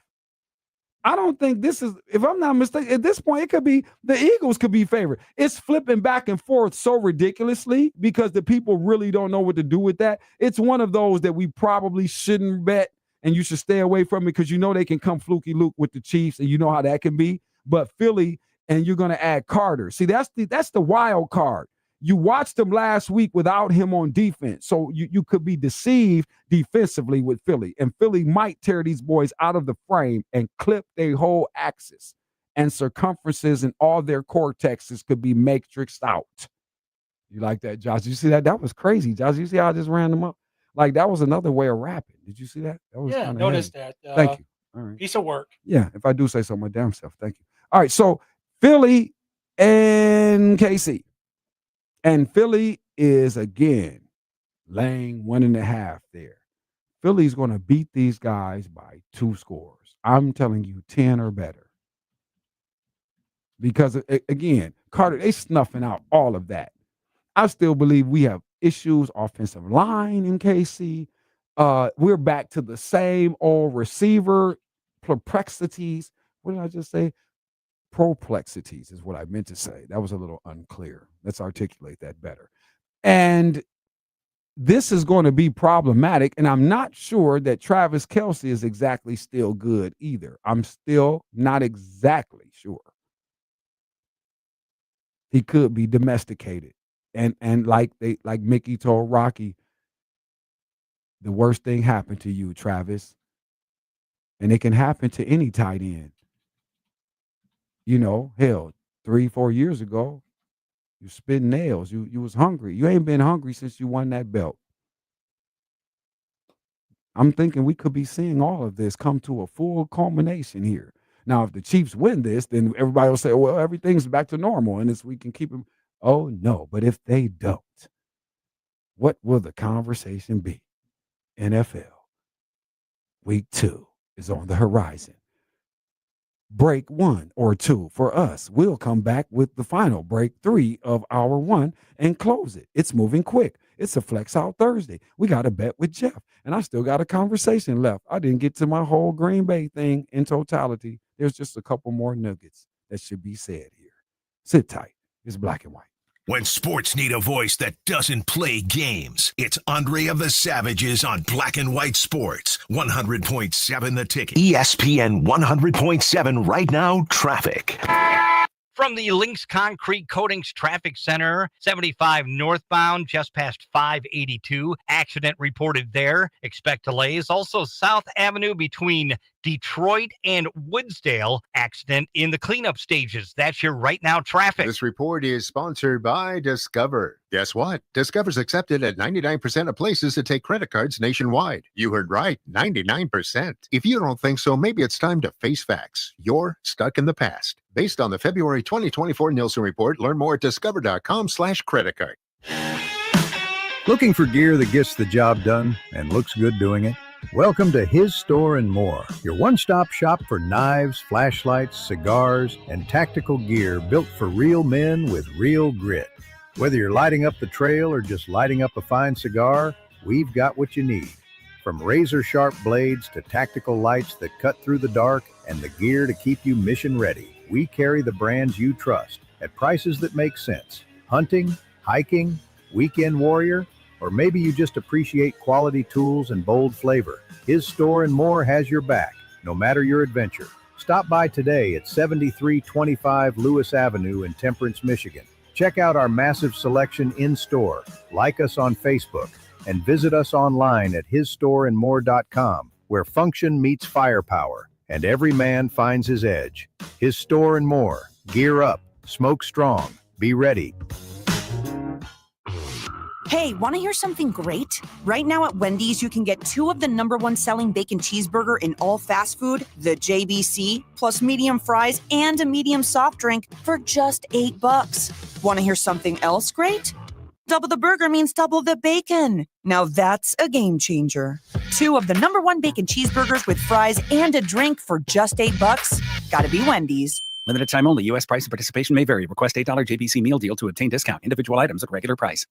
I don't think this is, if I'm not mistaken, at this point, it could be the Eagles could be favored. It's flipping back and forth so ridiculously because the people really don't know what to do with that. It's one of those that we probably shouldn't bet, and you should stay away from it because they can come fluky Luke with the Chiefs, and you know how that can be. But Philly, and you're going to add Carter. See, that's the wild card. You watched them last week without him on defense, so you could be deceived defensively with Philly, and Philly might tear these boys out of the frame and clip their whole axis and circumferences, and all their cortexes could be matrixed out. You like that, Josh? You see that? That was crazy, Josh. You see how I just ran them up? Like, that was another way of rapping. Did you see that? That was noticed that. Thank you. All right. Piece of work. Yeah, if I do say so, my damn self. Thank you. All right, so Philly and KC. And Philly is, again, laying 1.5 there. Philly's going to beat these guys by 2 scores. I'm telling you, 10 or better. Because, again, Carter, they snuffing out all of that. I still believe we have issues, offensive line in KC. We're back to the same old receiver perplexities. What did I just say? Proplexities is what I meant to say. That was a little unclear. Let's articulate that better. And this is going to be problematic, and I'm not sure that Travis Kelce is exactly still good either. I'm still not exactly sure. He could be domesticated. And like Mickey told Rocky, the worst thing happened to you, Travis. And it can happen to any tight end. Hell, 3-4 years ago, you spit nails. You was hungry. You ain't been hungry since you won that belt. I'm thinking we could be seeing all of this come to a full culmination here. Now, if the Chiefs win this, then everybody will say, well, everything's back to normal, and we can keep them. Oh, no. But if they don't, what will the conversation be? NFL, week 2. is on the horizon. Break 1 or 2 for us. We'll come back with the final break 3 of hour 1 and close it. It's moving quick. It's a Flex Out Thursday. We got a bet with Jeff, and I still got a conversation left. I didn't get to my whole Green Bay thing in totality. There's just a couple more nuggets that should be said here. Sit tight. It's Black and White. When sports need a voice that doesn't play games, it's Andre of the Savages on Black and White Sports. 100.7 The Ticket. ESPN 100.7 right now, traffic. From the Lynx Concrete Coatings Traffic Center, 75 northbound, just past 582. Accident reported there. Expect delays. Also, South Avenue between Detroit and Woodsdale. Accident in the cleanup stages. That's your right now traffic. This report is sponsored by Discover. Guess what? Discover's accepted at 99% of places that take credit cards nationwide. You heard right, 99%. If you don't think so, maybe it's time to face facts. You're stuck in the past. Based on the February 2024 Nielsen report, learn more at discover.com/credit card. Looking for gear that gets the job done and looks good doing it? Welcome to His Store and More, your one-stop shop for knives, flashlights, cigars, and tactical gear built for real men with real grit. Whether you're lighting up the trail or just lighting up a fine cigar, we've got what you need. From razor-sharp blades to tactical lights that cut through the dark and the gear to keep you mission ready, we carry the brands you trust at prices that make sense. Hunting, hiking, weekend warrior, or maybe you just appreciate quality tools and bold flavor. His Store and More has your back, no matter your adventure. Stop by today at 7325 Lewis Avenue in Temperance, Michigan. Check out our massive selection in-store, like us on Facebook, and visit us online at hisstoreandmore.com, where function meets firepower, and every man finds his edge. His Store and More. Gear up, smoke strong, be ready. Hey, want to hear something great? Right now at Wendy's, you can get 2 of the #1 selling bacon cheeseburger in all fast food, the JBC, plus medium fries and a medium soft drink for just $8. Want to hear something else great? Double the burger means double the bacon. Now that's a game changer. 2 of the #1 bacon cheeseburgers with fries and a drink for just $8. Gotta be Wendy's. Limited time only. U.S. price and participation may vary. Request $8 JBC meal deal to obtain discount. Individual items at regular price.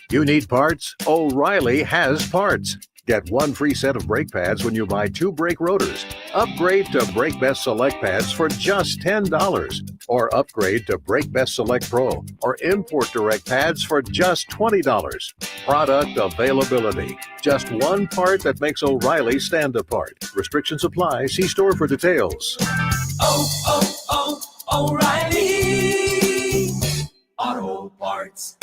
You need parts? O'Reilly has parts. Get 1 free set of brake pads when you buy 2 brake rotors. Upgrade to Brake Best Select pads for just $10. Or upgrade to Brake Best Select Pro or Import Direct pads for just $20. Product availability. Just one part that makes O'Reilly stand apart. Restrictions apply. See store for details. O'Reilly Auto Parts.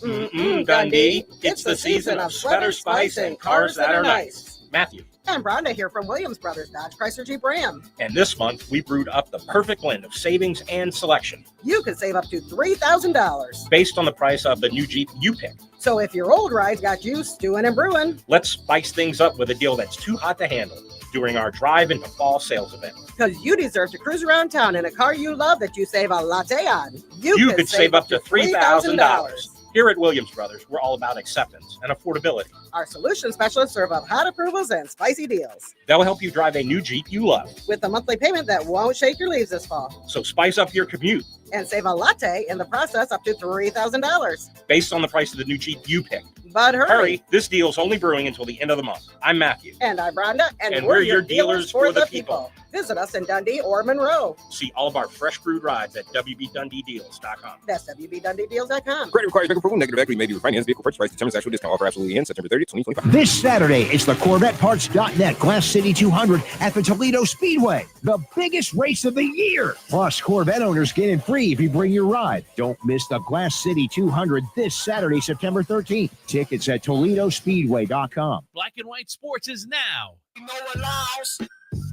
Dundee, it's the season of sweater spice and cars that are nice. Matthew. And Rhonda here from Williams Brothers Dodge Chrysler Jeep Ram. And this month, we brewed up the perfect blend of savings and selection. You could save up to $3,000. Based on the price of the new Jeep you pick. So if your old ride's got you stewing and brewing, let's spice things up with a deal that's too hot to handle during our drive into fall sales event. Because you deserve to cruise around town in a car you love that you save a latte on. You could save up to $3,000. Here at Williams Brothers, we're all about acceptance and affordability. Our solution specialists serve up hot approvals and spicy deals. They'll help you drive a new Jeep you love. With a monthly payment that won't shake your leaves this fall. So spice up your commute. And save a latte in the process up to $3,000. Based on the price of the new Jeep you pick. But hurry. This deal's only brewing until the end of the month. I'm Matthew. And I'm Rhonda. And we're your dealers for the people. Visit us in Dundee or Monroe. See all of our fresh brewed rides at WBDundeeDeals.com. That's WBDundeeDeals.com. Credit requires bank approval. Negative equity may be refinanced. Vehicle purchase price determines actual discount. Offer absolutely ends September 30th, 2025. This Saturday, it's the CorvetteParts.net Glass City 200 at the Toledo Speedway. The biggest race of the year. Plus, Corvette owners get in free if you bring your ride. Don't miss the Glass City 200 this Saturday, September 13th. Tickets at ToledoSpeedway.com. Black and White Sports is now. No allows.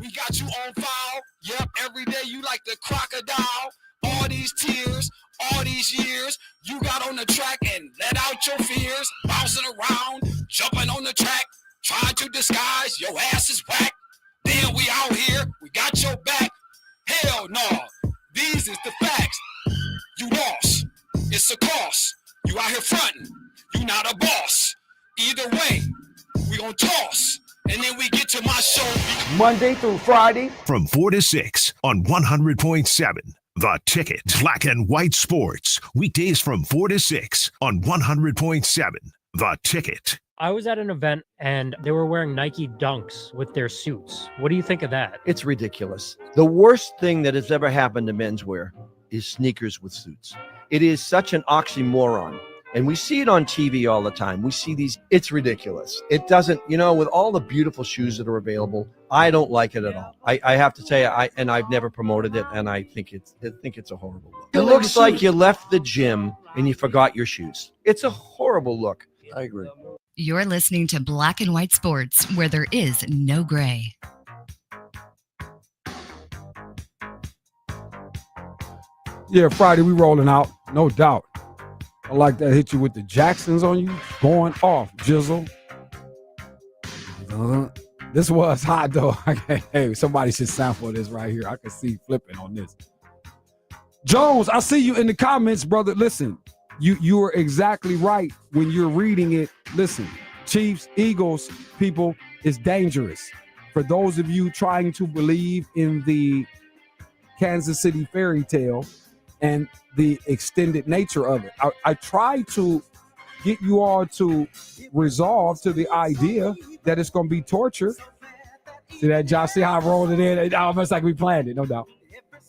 We got you on file. Yep, every day you like the crocodile. All these tears, all these years, you got on the track and let out your fears. Bouncing around, jumping on the track, trying to disguise your ass is whack. Then we out here, we got your back. Hell no, these is the facts. You lost, it's a cost. You out here fronting, you not a boss. Either way, we gon' toss. and then we get to my show. Monday through Friday. From 4 to 6 on 100.7. The Ticket. Black and white sports. Weekdays from 4 to 6 on 100.7. The Ticket. I was at an event and they were wearing Nike Dunks with their suits. What do you think of that? It's ridiculous. The worst thing that has ever happened to menswear is sneakers with suits. It is such an oxymoron. And we see it on TV all the time. We see these, it's ridiculous. It doesn't, with all the beautiful shoes that are available, I don't like it at all. I have to say, I've never promoted it, and I think it's a horrible look. It looks like you left the gym and you forgot your shoes. It's a horrible look. I agree. You're listening to Black and White Sports, where there is no gray. Yeah, Friday we rolling out, no doubt. I like that. Hit you with the Jacksons on you. Going off, Jizzle. This was hot, though. Hey, somebody should sample this right here. I can see flipping on this. Jones, I see you in the comments, brother. Listen, you are exactly right when you're reading it. Listen, Chiefs, Eagles, people, is dangerous. For those of you trying to believe in the Kansas City fairy tale and the extended nature of it. I try to get you all to resolve to the idea that it's going to be torture. See that, Josh? See how I rolled it in? It almost like we planned it, no doubt.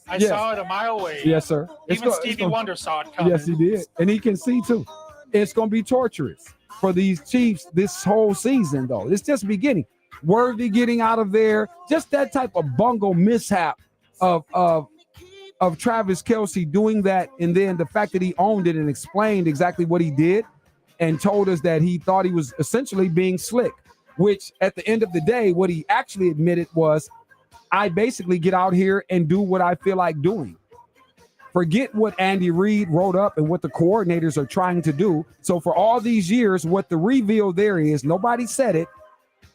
I saw it a mile away. Yes, sir. Even Stevie Wonder saw it coming. Yes, he did. And he can see, too. It's going to be torturous for these Chiefs this whole season, though. It's just beginning. Worthy getting out of there. Just that type of bungle mishap of Travis Kelce doing that, and then the fact that he owned it and explained exactly what he did and told us that he thought he was essentially being slick, which at the end of the day, what he actually admitted was, I basically get out here and do what I feel like doing. Forget what Andy Reid wrote up and what the coordinators are trying to do. So for all these years, what the reveal there is, nobody said it.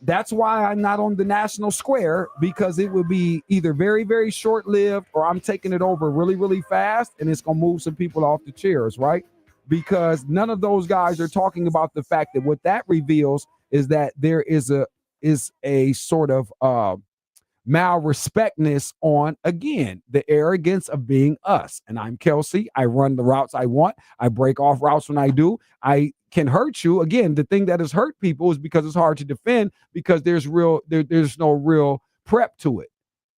That's why I'm not on the national square, because it would be either very, very short-lived or I'm taking it over really, really fast and it's going to move some people off the chairs, right? Because none of those guys are talking about the fact that what that reveals is that there is a sort of malrespectness on, again, the arrogance of being us. And I'm Kelce. I run the routes I want. I break off routes when I do. I can hurt you. Again, the thing that has hurt people is because it's hard to defend, because there's no real prep to it.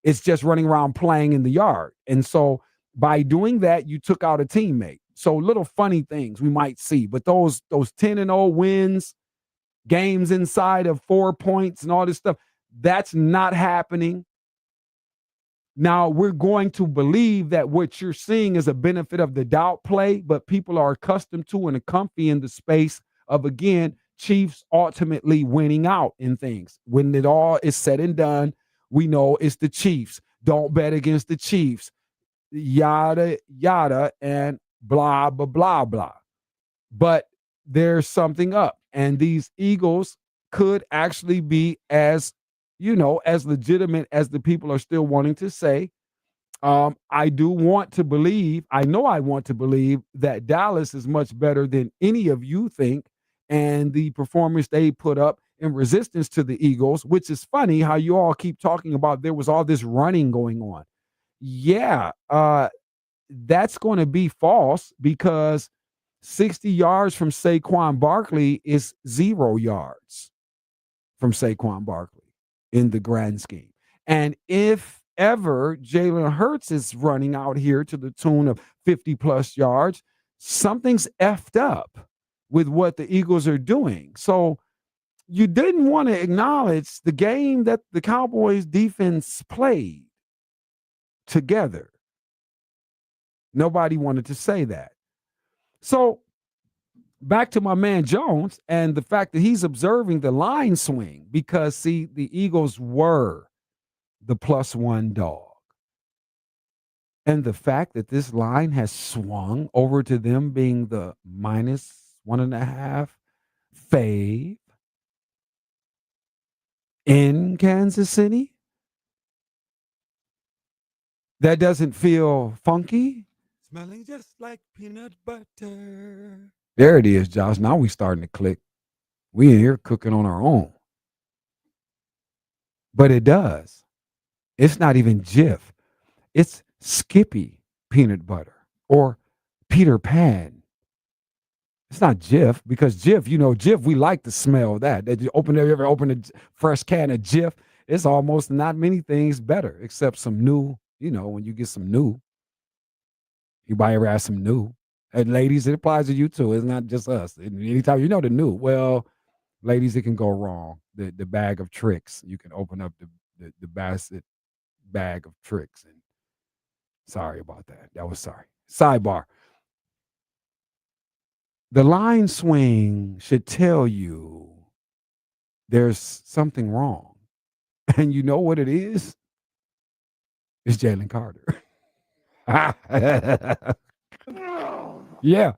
It's just running around playing in the yard. And so by doing that, you took out a teammate. So little funny things we might see, but those 10-0 wins, games inside of 4 points and all this stuff, that's not happening. Now, we're going to believe that what you're seeing is a benefit of the doubt play, but people are accustomed to and comfy in the space of, again, Chiefs ultimately winning out in things. When it all is said and done, we know it's the Chiefs. Don't bet against the Chiefs. Yada, yada, and blah, blah, blah, blah. But there's something up. And these Eagles could actually be as legitimate as the people are still wanting to say. I do want to believe, I know I want to believe that Dallas is much better than any of you think, and the performance they put up in resistance to the Eagles, which is funny how you all keep talking about there was all this running going on. Yeah, that's going to be false, because 60 yards from Saquon Barkley is 0 yards from Saquon Barkley in the grand scheme. And if ever Jalen Hurts is running out here to the tune of 50-plus yards, something's effed up with what the Eagles are doing. So you didn't want to acknowledge the game that the Cowboys defense played together. Nobody wanted to say that. So back to my man Jones and the fact that he's observing the line swing, because, see, the Eagles were the +1 dog. And the fact that this line has swung over to them being the -1.5 fave in Kansas City, that doesn't feel funky? Smelling just like peanut butter. There it is, Josh. Now we starting to click. We in here cooking on our own. but it does. It's not even Jif. It's Skippy peanut butter or Peter Pan. It's not Jif, because Jif, Jif, we like the smell of that. That you ever open a fresh can of Jif, it's almost not many things better except some new, when you get some new. You buy ever have some new. And ladies, it applies to you too. It's not just us. Anytime the new. Well, ladies, it can go wrong. The bag of tricks. You can open up the basket bag of tricks. And sorry about that. That was sorry. Sidebar. The line swing should tell you there's something wrong. And you know what it is? It's Jalen Carter. Yeah.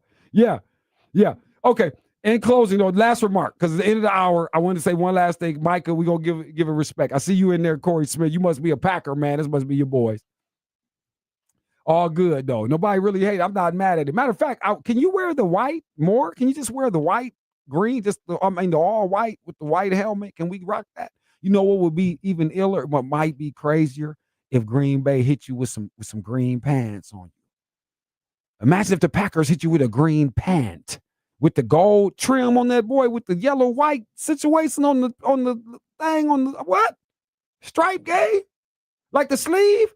Okay. In closing, though, last remark, because at the end of the hour, I want to say one last thing. Micah, we're going to give it respect. I see you in there, Corey Smith. You must be a Packer, man. This must be your boys. All good, though. Nobody really hates. I'm not mad at it. Matter of fact, can you wear the white more? Can you just wear the white, green, the all white with the white helmet? Can we rock that? You know what would be even iller, what might be crazier? If Green Bay hit you with some green pants on you. Imagine if the Packers hit you with a green pant with the gold trim on that boy with the yellow white situation on the thing on the what? Stripe game? Like the sleeve?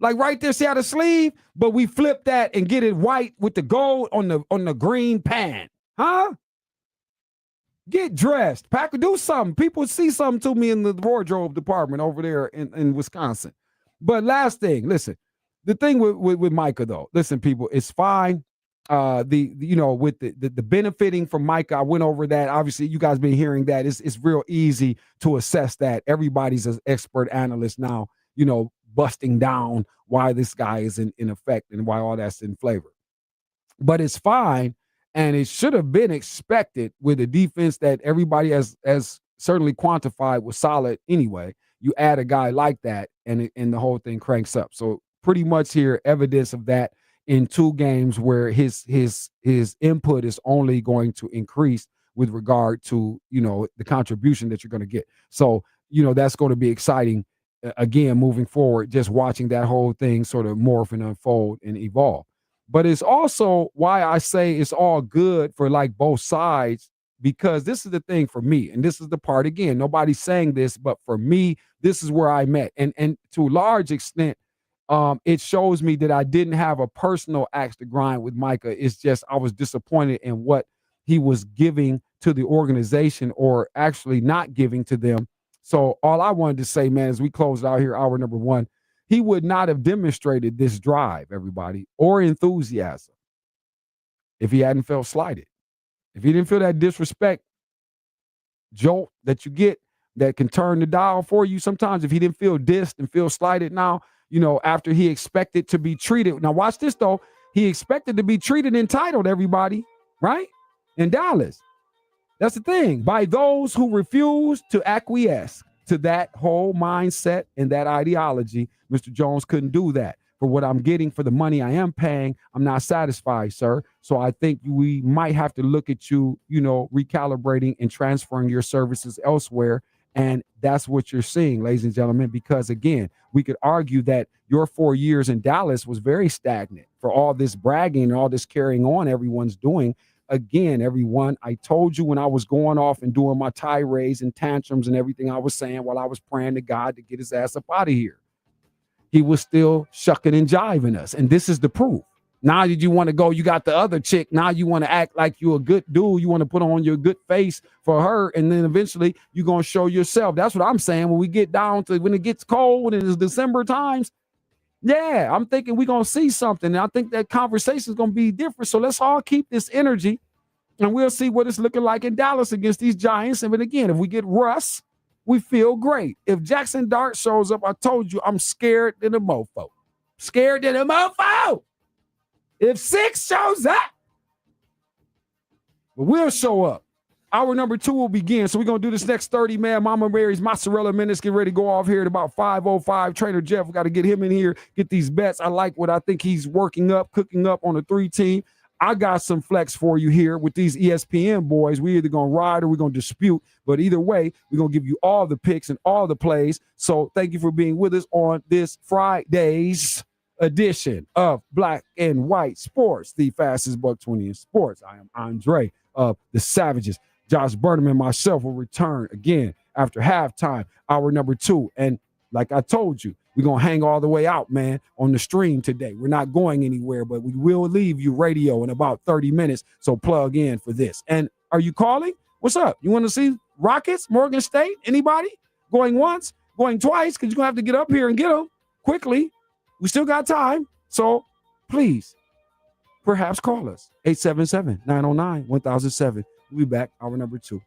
Like right there, see how the sleeve? But we flip that and get it white with the gold on the green pant. Huh? Get dressed. Packer, do something. People see something to me in the wardrobe department over there in Wisconsin. But last thing, listen, the thing with Micah, though, listen, people, it's fine. With the benefiting from Micah, I went over that. Obviously, you guys been hearing that. It's real easy to assess that. Everybody's an expert analyst now, busting down why this guy is in effect and why all that's in flavor. But it's fine, and it should have been expected with a defense that everybody has certainly quantified was solid anyway. You add a guy like that, and the whole thing cranks up. So pretty much here, evidence of that in 2 games where his input is only going to increase with regard to the contribution that you're going to get. So that's going to be exciting again moving forward. Just watching that whole thing sort of morph and unfold and evolve. But it's also why I say it's all good for like both sides. Because this is the thing for me, and this is the part, again, nobody's saying this, but for me, this is where I met. And to a large extent, it shows me that I didn't have a personal axe to grind with Micah. It's just I was disappointed in what he was giving to the organization or actually not giving to them. So all I wanted to say, man, as we close out here, hour number 1, he would not have demonstrated this drive, everybody, or enthusiasm if he hadn't felt slighted. If he didn't feel that disrespect jolt that you get that can turn the dial for you sometimes, if he didn't feel dissed and feel slighted now, after he expected to be treated. Now watch this, though. He expected to be treated entitled, everybody, right? In Dallas. That's the thing. By those who refuse to acquiesce to that whole mindset and that ideology, Mr. Jones couldn't do that. For what I'm getting for the money I am paying, I'm not satisfied, sir. So I think we might have to look at you, recalibrating and transferring your services elsewhere. And that's what you're seeing, ladies and gentlemen, because, again, we could argue that your 4 years in Dallas was very stagnant for all this bragging and all this carrying on everyone's doing. Again, everyone, I told you when I was going off and doing my tirades and tantrums and everything I was saying while I was praying to God to get his ass up out of here. He was still shucking and jiving us. And this is the proof. Now that you want to go, you got the other chick. Now you want to act like you're a good dude. You want to put on your good face for her. And then eventually you're going to show yourself. That's what I'm saying. When we get down to when it gets cold and it's December times. Yeah, I'm thinking we're going to see something. And I think that conversation is going to be different. So let's all keep this energy and we'll see what it's looking like in Dallas against these Giants. And then again, if we get Russ, we feel great. If Jackson Dart shows up, I told you I'm scared than a mofo. Scared than a mofo. If 6 shows up, we'll show up. Hour number 2 will begin. So we're going to do this next 30, man. Mama Mary's mozzarella minutes. Get ready to go off here at about 5:05. Trainer Jeff, we got to get him in here, get these bets. I like what I think he's working up, cooking up on the 3 team. I got some flex for you here with these ESPN boys. We're either going to ride or we're going to dispute. But either way, we're going to give you all the picks and all the plays. So thank you for being with us on this Friday's edition of Black and White Sports, the fastest $1.20 in sports. I am Andre of the Savages. Josh Burnham and myself will return again after halftime, hour number 2. And like I told you, we're going to hang all the way out, man, on the stream today. We're not going anywhere, but we will leave you radio in about 30 minutes. So plug in for this. And are you calling? What's up? You want to see Rockets, Morgan State? Anybody? Going once, going twice, because you're going to have to get up here and get them quickly. We still got time. So please, perhaps call us. 877-909-1007. We'll be back, hour number 2.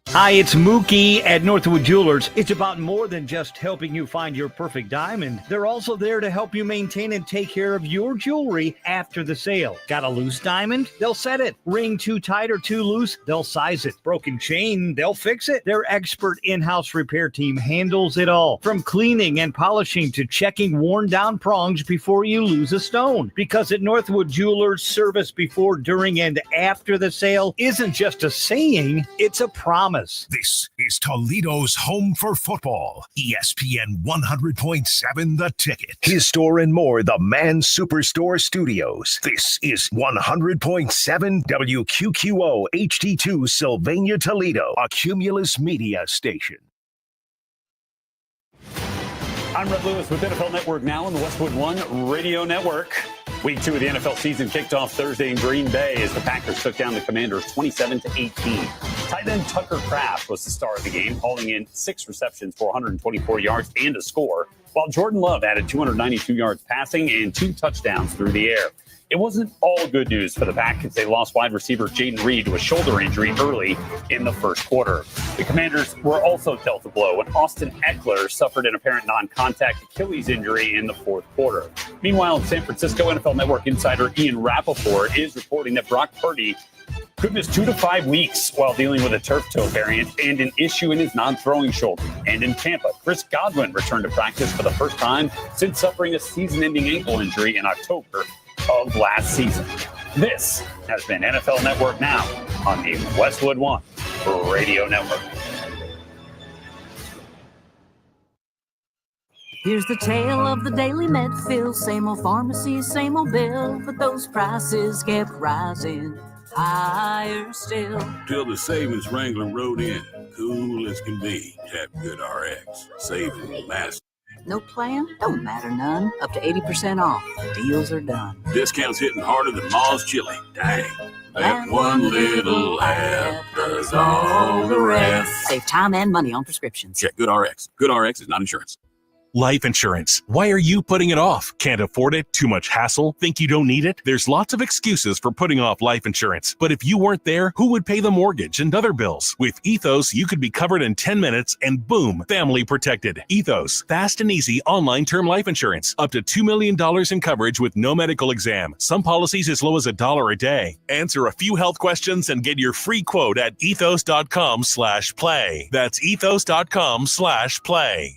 Hi, it's Mookie at Northwood Jewelers. It's about more than just helping you find your perfect diamond. They're also there to help you maintain and take care of your jewelry after the sale. Got a loose diamond? They'll set it. Ring too tight or too loose? They'll size it. Broken chain? They'll fix it. Their expert in-house repair team handles it all. From cleaning and polishing to checking worn down prongs before you lose a stone. Because at Northwood Jewelers, service before, during, and after the sale isn't just a saying, it's a promise. This is Toledo's home for football. ESPN 100.7 The Ticket. His Store and More, the Man Superstore Studios. This is 100.7 WQQO HD2 Sylvania, Toledo, a Cumulus media station. I'm Red Lewis with NFL Network Now on the Westwood One Radio Network. Week 2 of the NFL season kicked off Thursday in Green Bay as the Packers took down the Commanders 27-18. Tight end Tucker Kraft was the star of the game, hauling in 6 receptions for 124 yards and a score, while Jordan Love added 292 yards passing and 2 touchdowns through the air. It wasn't all good news for the Packers. They lost wide receiver Jaden Reed to a shoulder injury early in the first quarter. The Commanders were also dealt a blow when Austin Eckler suffered an apparent non-contact Achilles injury in the fourth quarter. Meanwhile, in San Francisco, NFL Network insider Ian Rappaport is reporting that Brock Purdy could miss 2 to 5 weeks while dealing with a turf toe variant and an issue in his non-throwing shoulder. And in Tampa, Chris Godwin returned to practice for the first time since suffering a season-ending ankle injury in October of last season. This has been NFL Network Now on the Westwood One Radio Network. Here's the tale of the daily med fill. Same old pharmacy, same old bill, but those prices kept rising higher still. Till the savings wrangler rode in, cool as can be. Tap Good RX, saving last. No plan? Don't matter none. Up to 80% off. Deals are done. Discounts hitting harder than Ma's chili. Dang. That one little app does all the rest. Save time and money on prescriptions. Check Good RX. Good RX is not insurance. Life insurance. Why are you putting it off? Can't afford it? Too much hassle? Think you don't need it? There's lots of excuses for putting off life insurance. But if you weren't there, who would pay the mortgage and other bills? With Ethos, you could be covered in 10 minutes and boom, family protected. Ethos, fast and easy online term life insurance. Up to $2 million in coverage with no medical exam. Some policies as low as $1 a day. Answer a few health questions and get your free quote at ethos.com/play. That's ethos.com/play.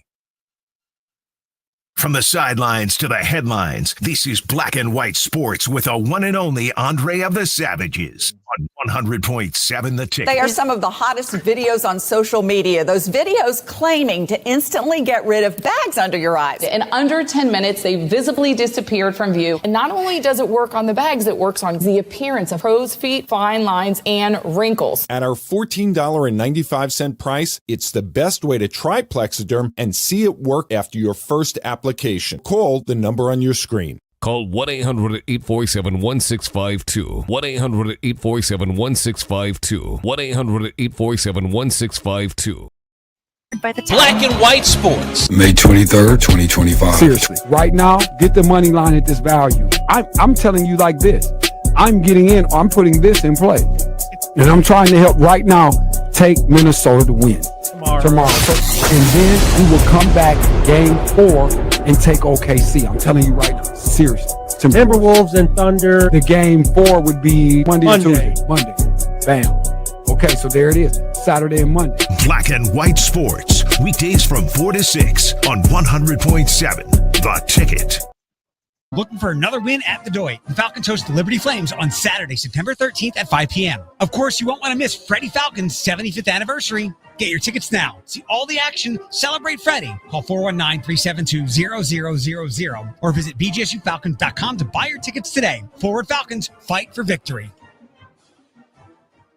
From the sidelines to the headlines, this is Black and White Sports with the one and only Andre of the Savages on 100.7 The Ticket. They are some of the hottest videos on social media. Those videos claiming to instantly get rid of bags under your eyes. In under 10 minutes, they visibly disappeared from view. And not only does it work on the bags, it works on the appearance of crow's feet, fine lines, and wrinkles. At our $14.95 price, it's the best way to try Plexiderm and see it work after your first application. Call the number on your screen. Call 1-800-847-1652. 1-800-847-1652. 1-800-847-1652. Black and White Sports. May 23rd, 2025. Seriously, right now, get the money line at this value. I'm telling you like this. I'm getting in. I'm putting this in play. And I'm trying to help right now take Minnesota to win tomorrow. And then we will come back game 4 and take OKC. I'm telling you right now. Seriously. Timberwolves and Thunder. The game 4 would be Monday. And Tuesday. Monday. Bam. Okay, so there it is. Saturday and Monday. Black and White Sports. Weekdays from 4 to 6 on 100.7 The Ticket. Looking for another win at the Doy. The Falcons host the Liberty Flames on Saturday, September 13th at 5 p.m. Of course, you won't want to miss Freddie Falcon's 75th anniversary. Get your tickets now. See all the action. Celebrate Freddie. Call 419-372-0000 or visit bgsufalcons.com to buy your tickets today. Forward Falcons, fight for victory.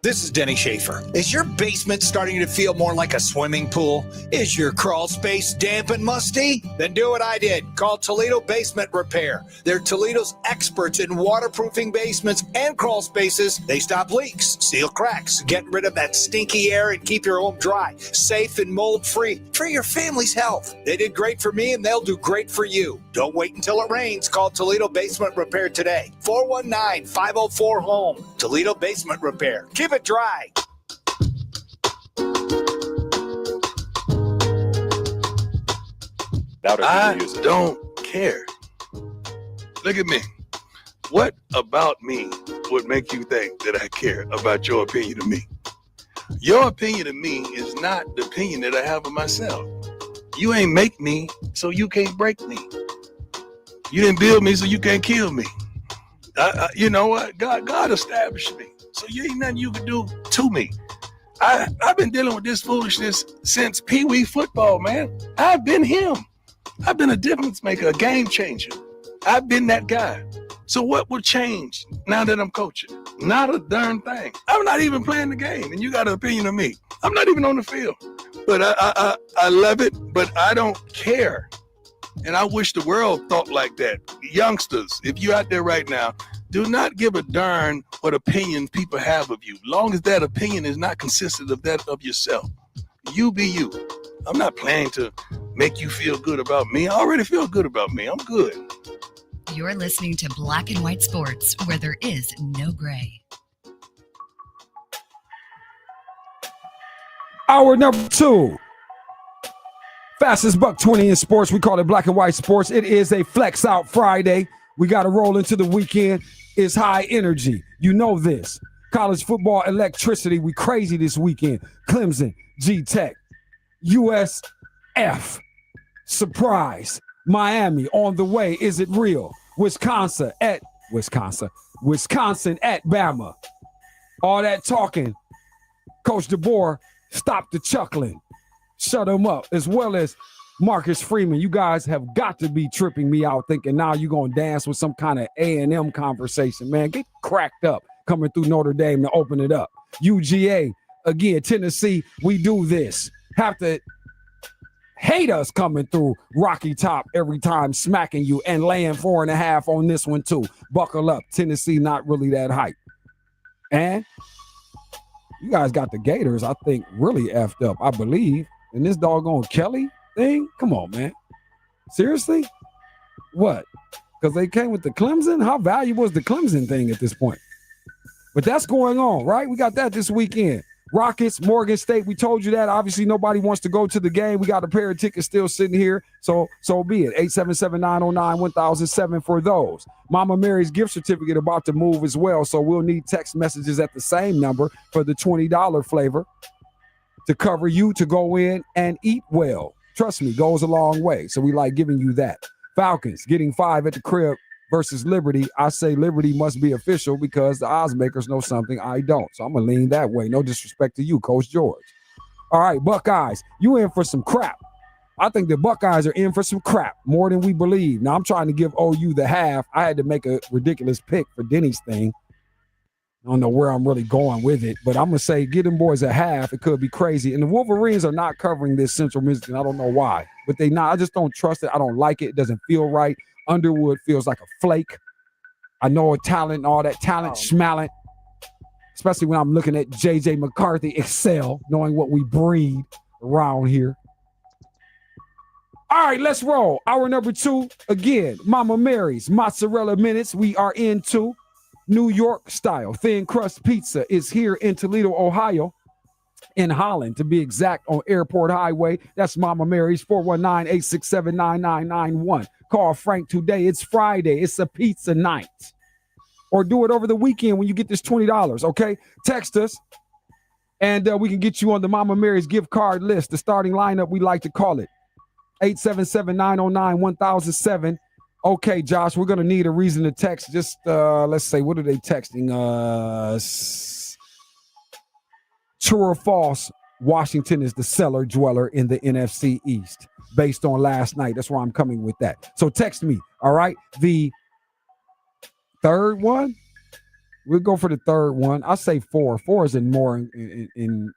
This is Denny Schaefer. Is your basement starting to feel more like a swimming pool? Is your crawl space damp and musty? Then do what I did. Call Toledo Basement Repair. They're Toledo's experts in waterproofing basements and crawl spaces. They stop leaks, seal cracks, get rid of that stinky air, and keep your home dry, safe, and mold-free for your family's health. They did great for me, and they'll do great for you. Don't wait until it rains. Call Toledo Basement Repair today. 419-504-HOME. Toledo Basement Repair. Keep it dry. I don't care. Look at me. What about me would make you think that I care about your opinion of me? Your opinion of me is not the opinion that I have of myself. You ain't make me, so you can't break me. You didn't build me, so you can't kill me. You know what? God established me. So you ain't nothing you can do to me. I've been dealing with this foolishness since Pee Wee football, man. I've been him. I've been a difference maker, a game changer. I've been that guy. So what will change now that I'm coaching? Not a darn thing. I'm not even playing the game, and you got an opinion of me. I'm not even on the field. But I love it, but I don't care. And I wish the world thought like that. Youngsters, if you're out there right now, do not give a darn what opinion people have of you, long as that opinion is not consistent of that of yourself. You be you. I'm not planning to make you feel good about me. I already feel good about me. I'm good. You're listening to Black and White Sports, where there is no gray. Hour number 2. Fastest buck 20 in sports. We call it Black and White Sports. It is a flex out Friday. We got to roll into the weekend. It's high energy. You know this. College football electricity. We crazy this weekend. Clemson, G-Tech, USF, surprise. Miami on the way. Is it real? Wisconsin at Bama. All that talking. Coach DeBoer, stop the chuckling. Shut him up. As well as Marcus Freeman. You guys have got to be tripping me out thinking now you're going to dance with some kind of A&M conversation. Man, get cracked up coming through Notre Dame to open it up. UGA, again, Tennessee, we do this. Have to hate us coming through Rocky Top every time, smacking you and laying 4.5 on this one too. Buckle up. Tennessee not really that hype. And you guys got the Gators, I think, really effed up, I believe. And this doggone Kelly thing? Come on, man. Seriously? What? Because they came with the Clemson? How valuable is the Clemson thing at this point? But that's going on, right? We got that this weekend. Rockets, Morgan State, we told you that. Obviously, nobody wants to go to the game. We got a pair of tickets still sitting here, so be it. 877-909-1007 for those. Mama Mary's gift certificate about to move as well, so we'll need text messages at the same number for the $20 flavor to cover you to go in and eat well. Trust me, goes a long way, so we like giving you that. Falcons getting 5 at the crib versus Liberty. I say Liberty must be official because the odds makers know something I don't. So I'm going to lean that way. No disrespect to you, Coach George. All right, Buckeyes, you in for some crap. I think the Buckeyes are in for some crap, more than we believe. Now, I'm trying to give OU the half. I had to make a ridiculous pick for Denny's thing. I don't know where I'm really going with it, but I'm going to say get them boys a half. It could be crazy. And the Wolverines are not covering this Central Michigan. I don't know why, but they not. I just don't trust it. I don't like it. It doesn't feel right. Underwood feels like a flake. I know a talent and all that talent smelling, especially when I'm looking at J.J. McCarthy excel, knowing what we breed around here. All right, let's roll. Hour number 2. Again, Mama Mary's Mozzarella Minutes. We are into New York style. Thin crust pizza is here in Toledo, Ohio. In Holland, to be exact, on Airport Highway. That's Mama Mary's, 419-867-9991. Call Frank today. It's Friday. It's a pizza night. Or do it over the weekend when you get this $20, okay? Text us, and we can get you on the Mama Mary's gift card list, the starting lineup we like to call it. 877-909-1007. Okay, Josh, we're going to need a reason to text. Just let's say, what are they texting us? True or false, Washington is the cellar dweller in the NFC East based on last night. That's why I'm coming with that. So text me, all right? The third one, we'll go for the third one. I say 4. 4 is more in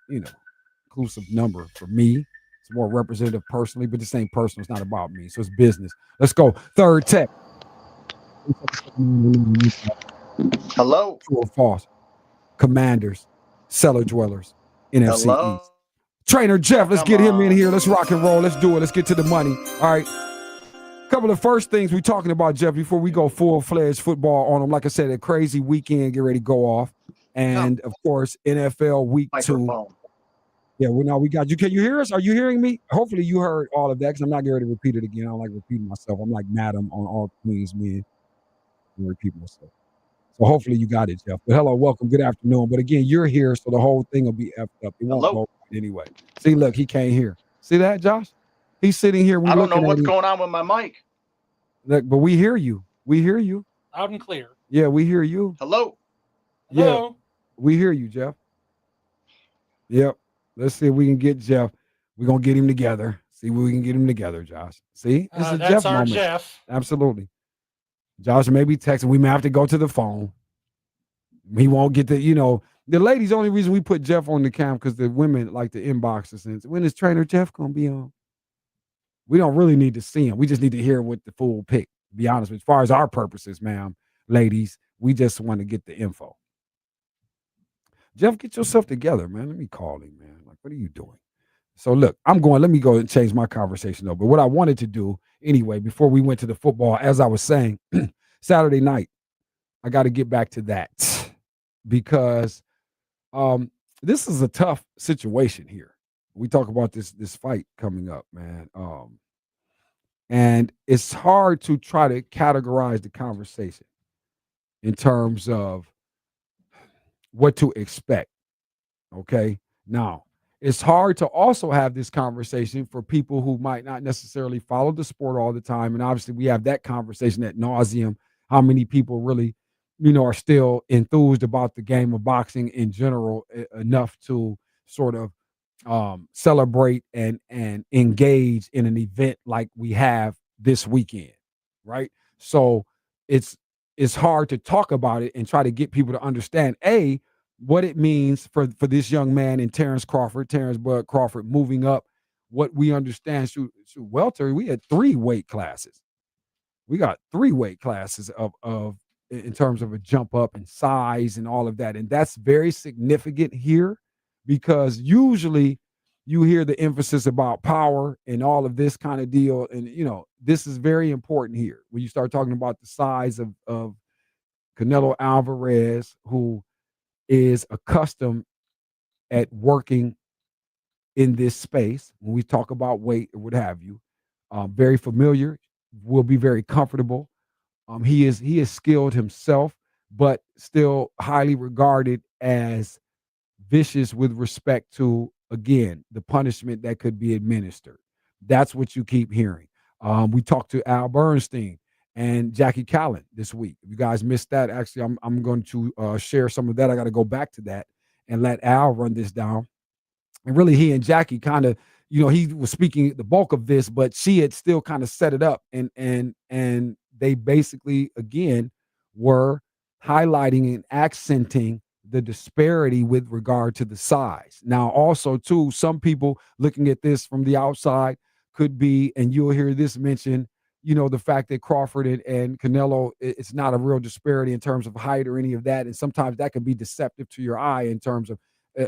inclusive number for me. It's more representative personally, but this ain't personal. It's not about me. So it's business. Let's go. Third text. Hello. True or false? Commanders, cellar dwellers, NFC Hello? East. Trainer Jeff, let's get him in here. Let's rock and roll. Let's do it. Let's get to the money. All right. Couple of first things we're talking about, Jeff, before we go full-fledged football on them. Like I said, a crazy weekend get ready to go off. And, of course, NFL week 2. Yeah, well, now we got you. Can you hear us? Are you hearing me? Hopefully you heard all of that because I'm not getting ready to repeat it again. I don't like repeating myself. I'm like Madam on All Queens Men. I repeat myself. So hopefully you got it, Jeff. But hello, welcome, good afternoon. But again, you're here, so the whole thing will be effed up. It won't go anyway. See, look, he can't hear. See that, Josh? He's sitting here. I don't know what's going on with my mic. Look, but we hear you. We hear you. Loud and clear. Yeah, we hear you. Hello. Yeah, Hello. we hear you, Jeff. Yep. Let's see if we can get Jeff. We're going to get him together. See if we can get him together, Josh. See? This is a That's Jeff our moment. Jeff. Absolutely. Josh may be texting. We may have to go to the phone. He won't get the ladies, only reason we put Jeff on the cam because the women like to inbox us and say, when is Trainer Jeff going to be on? We don't really need to see him. We just need to hear what the fool picked, to be honest with you. As far as our purposes, ma'am, ladies, we just want to get the info. Jeff, get yourself together, man. Let me call him, man. Like, what are you doing? So, look, let me go and change my conversation, though. But what I wanted to do, anyway, before we went to the football, as I was saying, Saturday night, I got to get back to that because this is a tough situation here. We talk about this fight coming up, man. And it's hard to try to categorize the conversation in terms of what to expect. Okay. Now, it's hard to also have this conversation for people who might not necessarily follow the sport all the time. And obviously we have that conversation ad nauseum, how many people really, are still enthused about the game of boxing in general enough to sort of celebrate and engage in an event like we have this weekend, right? So it's hard to talk about it and try to get people to understand what it means for this young man in Terrence Bud Crawford moving up. What we understand through welter, we had 3 weight classes. We got 3 weight classes of in terms of a jump up in size and all of that, and that's very significant here. Because usually you hear the emphasis about power and all of this kind of deal. And, this is very important here when you start talking about the size of Canelo Alvarez, who is accustomed at working in this space. When we talk about weight or what have you, very familiar, will be very comfortable. He is skilled himself, but still highly regarded as vicious with respect to, again, the punishment that could be administered. That's what you keep hearing. We talked to Al Bernstein and Jackie Callan this week. If you guys missed that, actually, I'm going to share some of that. I got to go back to that and let Al run this down. And really, he and Jackie kind of, he was speaking the bulk of this, but she had still kind of set it up. And they basically, again, were highlighting and accenting the disparity with regard to the size. Now, also, too, some people looking at this from the outside could be, and you'll hear this mentioned, the fact that Crawford and Canelo, it's not a real disparity in terms of height or any of that. And sometimes that can be deceptive to your eye in terms of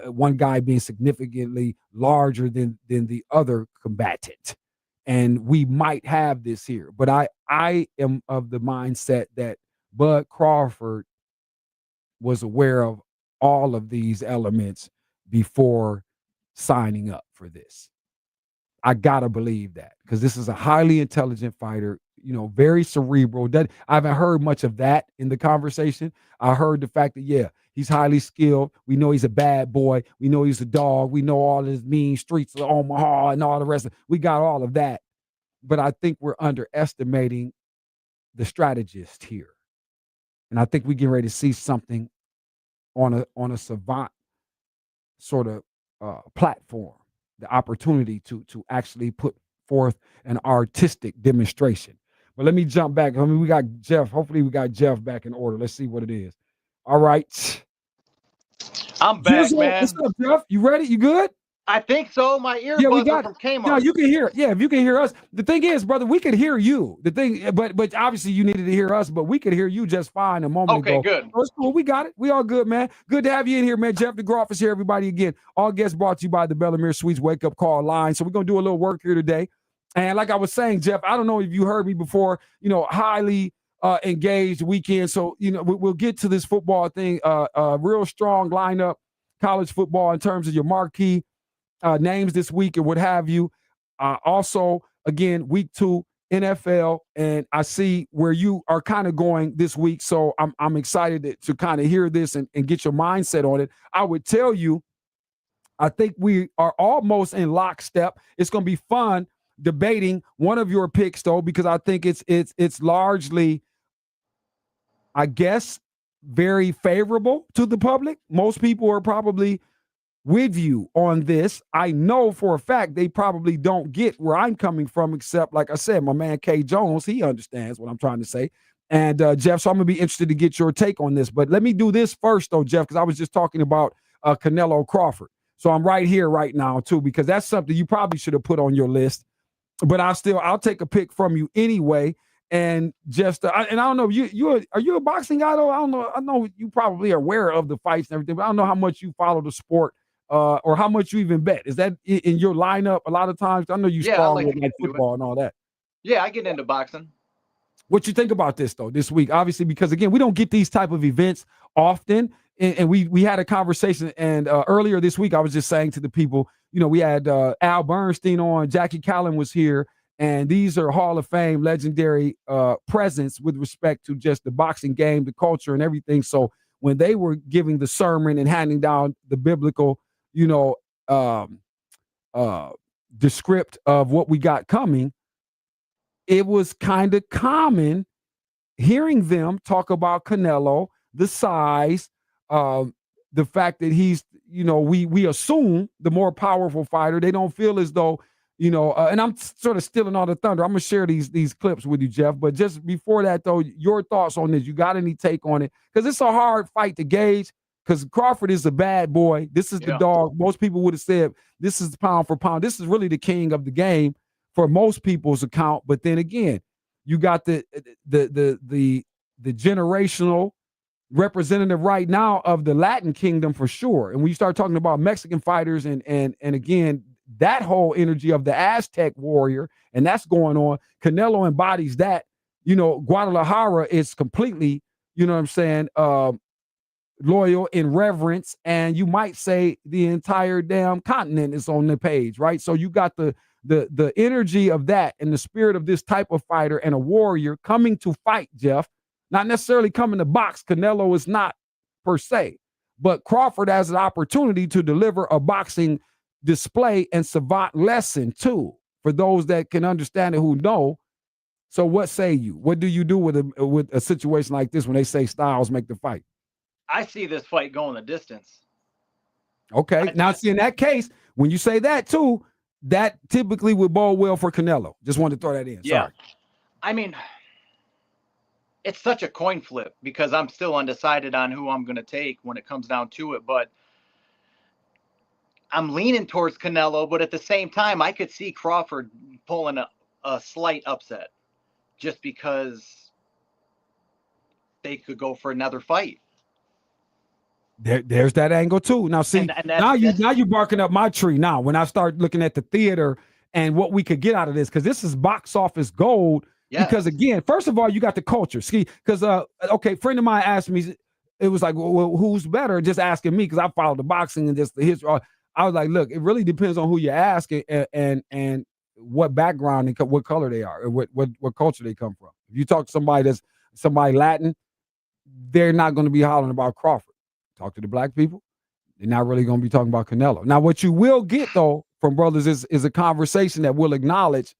one guy being significantly larger than the other combatant. And we might have this here. But I am of the mindset that Bud Crawford was aware of all of these elements before signing up for this. I gotta believe that because this is a highly intelligent fighter, very cerebral. I haven't heard much of that in the conversation. I heard the fact that, he's highly skilled. We know he's a bad boy. We know he's a dog. We know all his mean streets of Omaha and all the rest of it. We got all of that. But I think we're underestimating the strategist here. And I think we get ready to see something on a savant sort of platform, the opportunity to actually put forth an artistic demonstration. But let me jump back. I mean, we got Jeff. Hopefully we got Jeff back in order. Let's see what it is. All right. I'm back, man. What's up, Jeff? You ready? You good? I think so. My earbuds are from Kmart. No, you can hear. Yeah, if you can hear us. The thing is, brother, we could hear you. The thing, but obviously you needed to hear us, but we could hear you just fine a moment ago. Okay, good. Oh, it's cool. We got it. We all good, man. Good to have you in here, man. Jeff DeGroff is here, everybody, again. All guests brought to you by the Bellamere Suites Wake Up Call line. So we're going to do a little work here today. And like I was saying, Jeff, I don't know if you heard me before, highly engaged weekend. So, we'll get to this football thing. Real strong lineup, college football in terms of your marquee names this week and what have you. Also, again, week 2 NFL, and I see where you are kind of going this week. So I'm excited to kind of hear this and get your mindset on it. I would tell you, I think we are almost in lockstep. It's going to be fun debating one of your picks, though, because I think it's largely, I guess, very favorable to the public. Most people are probably with you on this. I know for a fact they probably don't get where I'm coming from, except, like I said, my man K. Jones, he understands what I'm trying to say. And Jeff, so I'm going to be interested to get your take on this. But let me do this first, though, Jeff, because I was just talking about Canelo Crawford. So I'm right here right now, too, because that's something you probably should have put on your list. But I'll take a pick from you anyway. And just, and I don't know, are you a boxing guy, though? I don't know. I know you probably are aware of the fights and everything, but I don't know how much you follow the sport. Or how much you even bet. Is that in your lineup a lot of times? I know you spar with like football and all that. Yeah, I get into boxing. What you think about this, though, this week? Obviously, because, again, we don't get these type of events often. And we had a conversation. And earlier this week, I was just saying to the people, we had Al Bernstein on. Jackie Callan was here. And these are Hall of Fame legendary presence with respect to just the boxing game, the culture, and everything. So when they were giving the sermon and handing down the biblical descript of what we got coming, it was kind of common hearing them talk about Canelo, the size, the fact that he's, we assume the more powerful fighter. They don't feel as though, and I'm sort of stealing all the thunder. I'm going to share these clips with you, Jeff. But just before that, though, your thoughts on this. You got any take on it? Because it's a hard fight to gauge. Because Crawford is a bad boy. This is the dog. Most people would have said this is pound for pound. This is really the king of the game for most people's account. But then again, you got the generational representative right now of the Latin kingdom for sure. And when you start talking about Mexican fighters and again, that whole energy of the Aztec warrior, and that's going on. Canelo embodies that. Guadalajara is completely, loyal in reverence, and you might say the entire damn continent is on the page, right? So you got the energy of that and the spirit of this type of fighter and a warrior coming to fight, Jeff, not necessarily coming to box. Canelo is not per se, but Crawford has an opportunity to deliver a boxing display and savant lesson too, for those that can understand it, who know. So what say you? What do you do with a situation like this when they say styles make the fight? I see this fight going the distance. Okay. Now, see, in that case, when you say that too, that typically would bode well for Canelo. Just wanted to throw that in. Yeah. Sorry. I mean, it's such a coin flip because I'm still undecided on who I'm going to take when it comes down to it. But I'm leaning towards Canelo. But at the same time, I could see Crawford pulling a slight upset just because they could go for another fight. There's that angle too. Now, see, now you're barking up my tree. Now, when I start looking at the theater and what we could get out of this, because this is box office gold. Yes. Because again, first of all, you got the culture. See, because a friend of mine asked me, it was like, well, who's better? Just asking me because I follow the boxing and just the history. I was like, look, it really depends on who you ask and what background and what color they are, or what culture they come from. If you talk to somebody Latin, they're not going to be hollering about Crawford. Talk to the black people, they're not really going to be talking about Canelo. Now, what you will get, though, from brothers is a conversation that will acknowledge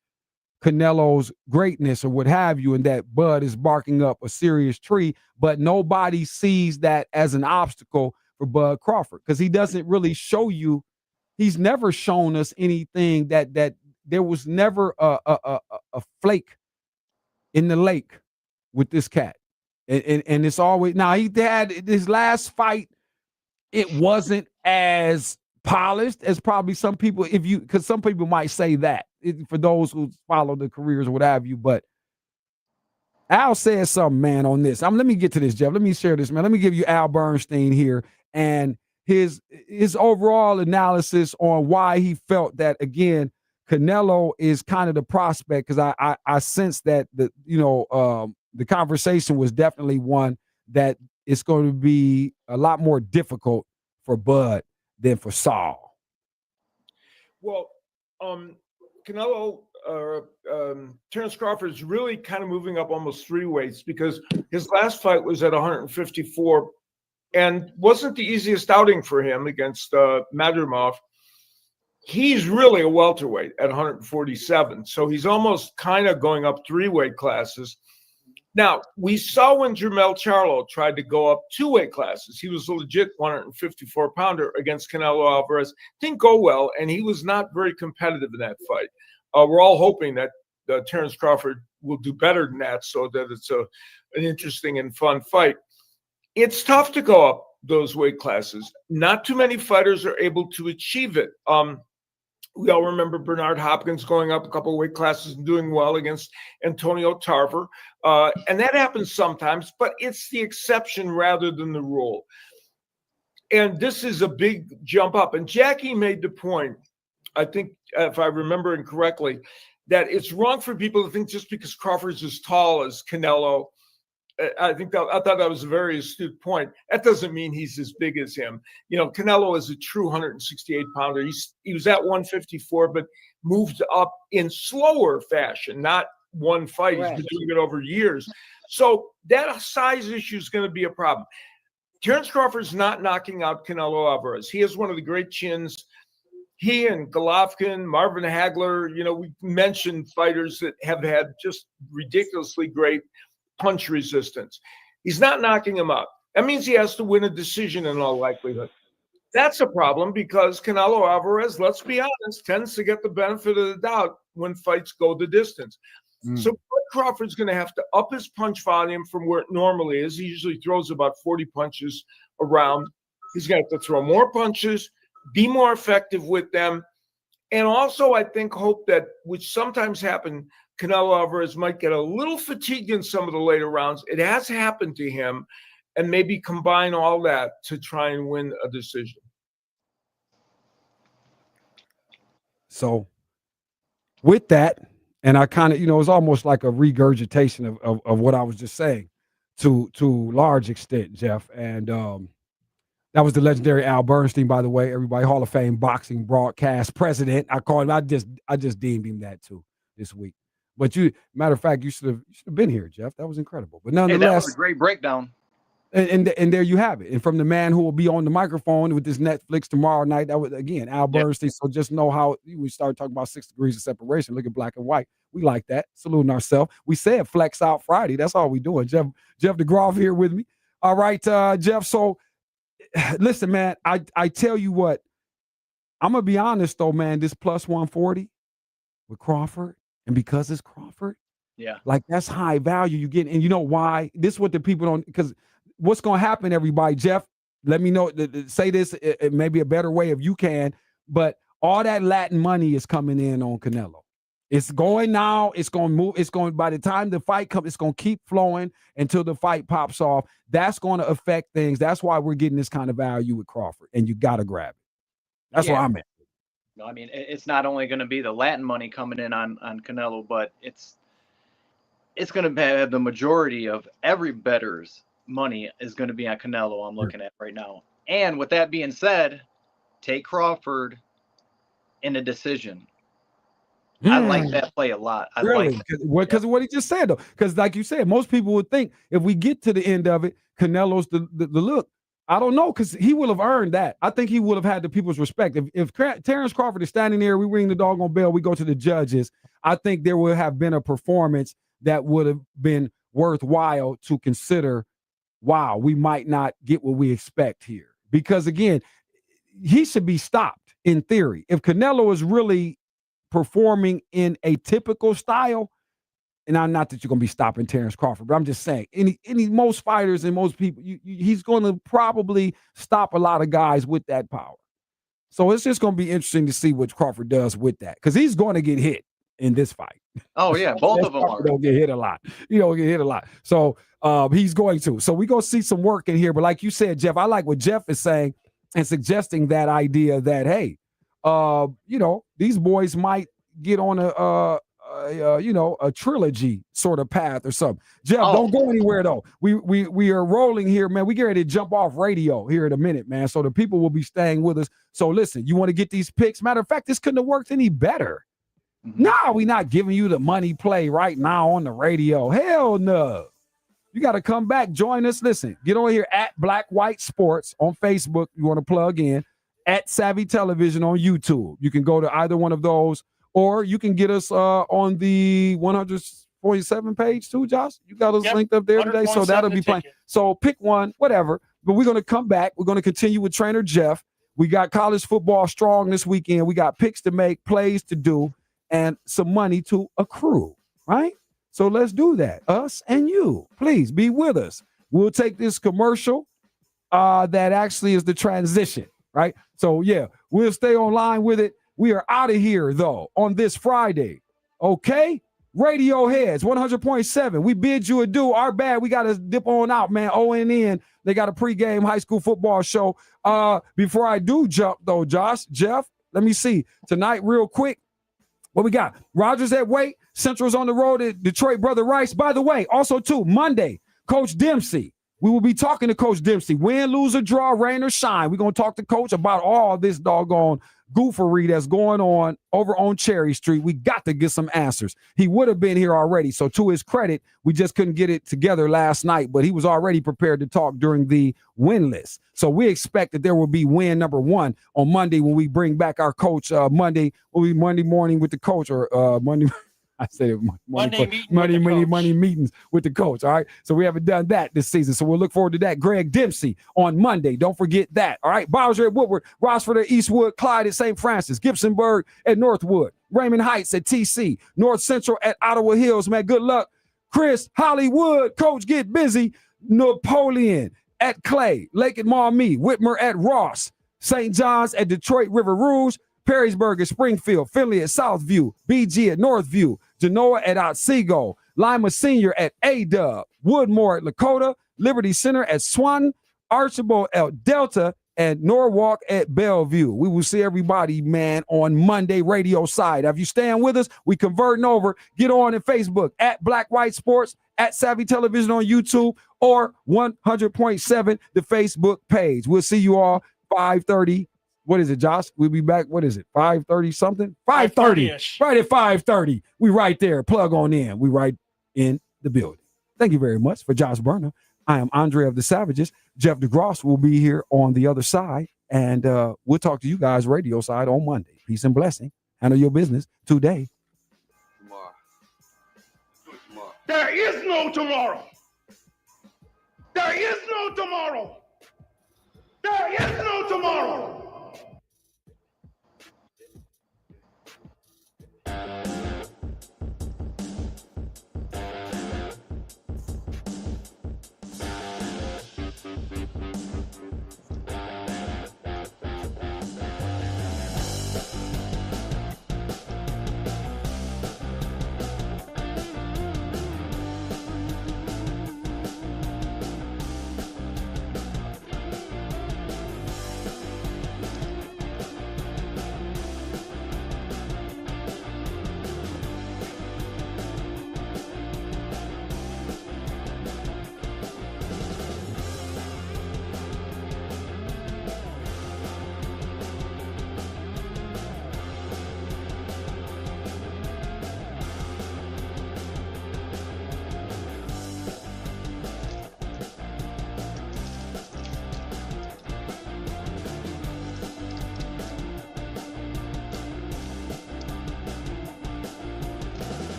Canelo's greatness or what have you, and that Bud is barking up a serious tree, but nobody sees that as an obstacle for Bud Crawford because he doesn't really show you. He's never shown us anything that there was never a flake in the lake with this cat, and it's always now he had his last fight. It wasn't as polished as probably some people, because some people might say that for those who follow the careers or what have you. But Al said something, man, on this. Let me get to this, Jeff. Let me share this, man. Let me give you Al Bernstein here and his overall analysis on why he felt that, again, Canelo is kind of the prospect, because I sense that the conversation was definitely one that it's going to be a lot more difficult for Bud than for Saul. Well, Canelo, Terence Crawford is really kind of moving up almost 3 weights, because his last fight was at 154 and wasn't the easiest outing for him against Madrimov. He's really a welterweight at 147, so he's almost kind of going up 3 weight classes. Now, we saw when Jermell Charlo tried to go up 2 weight classes. He was a legit 154-pounder against Canelo Alvarez. Didn't go well, and he was not very competitive in that fight. We're all hoping that Terence Crawford will do better than that, so that it's an interesting and fun fight. It's tough to go up those weight classes. Not too many fighters are able to achieve it. We all remember Bernard Hopkins going up a couple of weight classes and doing well against Antonio Tarver. And that happens sometimes, but it's the exception rather than the rule. And this is a big jump up. And Jackie made the point, I think, if I remember incorrectly, that it's wrong for people to think just because Crawford's as tall as Canelo. I thought that was a very astute point. That doesn't mean he's as big as him. Canelo is a true 168-pounder. He was at 154, but moved up in slower fashion, not one fight. He's been doing it over years. So that size issue is going to be a problem. Terence Crawford's not knocking out Canelo Alvarez. He has one of the great chins. He and Golovkin, Marvin Hagler, we mentioned fighters that have had just ridiculously great punch resistance. He's not knocking him out. That means he has to win a decision in all likelihood. That's a problem because Canelo Alvarez, let's be honest, tends to get the benefit of the doubt when fights go the distance. So Bud Crawford's going to have to up his punch volume from where it normally is. He usually throws about 40 punches around. He's going to have to throw more punches, be more effective with them, and also I think hope that, which sometimes happen, Canelo Alvarez might get a little fatigued in some of the later rounds. It has happened to him, and maybe combine all that to try and win a decision. So with that, and I kind of, it's almost like a regurgitation of what I was just saying to large extent, Jeff. And that was the legendary Al Bernstein, by the way, everybody, Hall of Fame boxing broadcast president. I called him, I just deemed him that too this week. But matter of fact, you should have been here, Jeff. That was incredible. But nonetheless, that was a great breakdown. And there you have it. And from the man who will be on the microphone with this Netflix tomorrow night, that was, again, Al Bernstein. So just know how we start talking about 6 degrees of separation. Look at black and white. We like that. Saluting ourselves. We said flex out Friday. That's all we doing. Jeff DeGraw here with me. All right, Jeff. So listen, man, I tell you what, I'm going to be honest though, man, this plus 140 with Crawford, and because it's Crawford, like that's high value you get. And you know why? This is what the people don't, because what's going to happen, everybody, Jeff, let me know, say this, it may be a better way if you can, but all that Latin money is coming in on Canelo. It's going now, it's going to move, it's going, by the time the fight comes, it's going to keep flowing until the fight pops off. That's going to affect things. That's why we're getting this kind of value with Crawford, and you got to grab it. That's where I'm at. No, I mean, it's not only going to be the Latin money coming in on Canelo, but it's going to have the majority of every bettor's money is going to be on Canelo. I'm looking at right now. And with that being said, take Crawford in a decision. I like that play a lot. Really? Because of what he just said, though. Because like you said, most people would think if we get to the end of it, Canelo's the look. I don't know, because he will have earned that. I think he would have had the people's respect. If Terence Crawford is standing there, we ring the doggone bell, we go to the judges, I think there would have been a performance that would have been worthwhile to consider. Wow, we might not get what we expect here. Because again, he should be stopped in theory. If Canelo is really performing in a typical style, and I'm not that you're going to be stopping Terrence Crawford, but I'm just saying, most fighters and most people, he's going to probably stop a lot of guys with that power. So it's just going to be interesting to see what Crawford does with that, because he's going to get hit in this fight. Oh yeah, both of them are. Don't get hit a lot. You don't get hit a lot. So he's going to. So we're going to see some work in here. But like you said, Jeff, I like what Jeff is saying and suggesting that idea that, hey, these boys might get on a trilogy sort of path or something. Jeff, don't go anywhere though. We are rolling here, man. We get ready to jump off radio here in a minute, man. So the people will be staying with us. So listen, you want to get these picks? Matter of fact, this couldn't have worked any better. No, we're not giving you the money play right now on the radio. Hell no. You got to come back. Join us. Listen, get on here at Black White Sports on Facebook. You want to plug in at Savvy Television on YouTube. You can go to either one of those, or you can get us on the 100.7 page too, Josh. You got us linked up there today. So that'll be playing. So pick one, whatever. But we're going to come back. We're going to continue with Trainer Jeff. We got college football strong this weekend. We got picks to make, plays to do, and some money to accrue, right? So let's do that. Us and you. Please be with us. We'll take this commercial that actually is the transition, right? So, yeah, we'll stay online with it. We are out of here, though, on this Friday, okay? Radio Heads, 100.7. We bid you adieu. Our bad. We got to dip on out, man. ONN, they got a pregame high school football show. Before I do jump, though, Josh, Jeff, let me see. Tonight, real quick, what we got? Rogers at Wait. Central's on the road at Detroit, Brother Rice. By the way, also, too, Monday, Coach Dempsey. We will be talking to Coach Dempsey. Win, lose, or draw, rain or shine. We're going to talk to Coach about all this doggone goofery that's going on over on Cherry Street. We got to get some answers. He would have been here already. So to his credit, we just couldn't get it together last night, but he was already prepared to talk during the win list. So we expect that there will be win number one on Monday when we bring back our coach. Monday will be Monday morning with the coach, or Monday. I said it Monday meetings with the coach. All right. So we haven't done that this season. So we'll look forward to that. Greg Dempsey on Monday. Don't forget that. All right. Bowser at Woodward, Rossford at Eastwood, Clyde at St. Francis, Gibsonburg at Northwood, Raymond Heights at TC, North Central at Ottawa Hills. Man, good luck. Chris, Hollywood, Coach, get busy. Napoleon at Clay, Lake at Maumee, Whitmer at Ross, St. John's at Detroit River Rouge, Perrysburg at Springfield, Finley at Southview, BG at Northview, Genoa at Otsego, Lima Senior at A-Dub, Woodmore at Lakota, Liberty Center at Swan, Archibald at Delta, and Norwalk at Bellevue. We will see everybody, man, on Monday radio side. If you stand with us, we converting over. Get on in Facebook at Black White Sports, at Savvy Television on YouTube, or 100.7 the Facebook page. We'll see you all 5:30. What is it, Josh? We'll be back. What is it? 5:30 something? 5:30. Right at 5:30. We right there. Plug on in. We right in the building. Thank you very much. For Josh Burner, I am Andre of the Savages. Jeff DeGrosse will be here on the other side. And we'll talk to you guys radio side on Monday. Peace and blessing. Handle your business today. There is no tomorrow. There is no tomorrow. There is no tomorrow.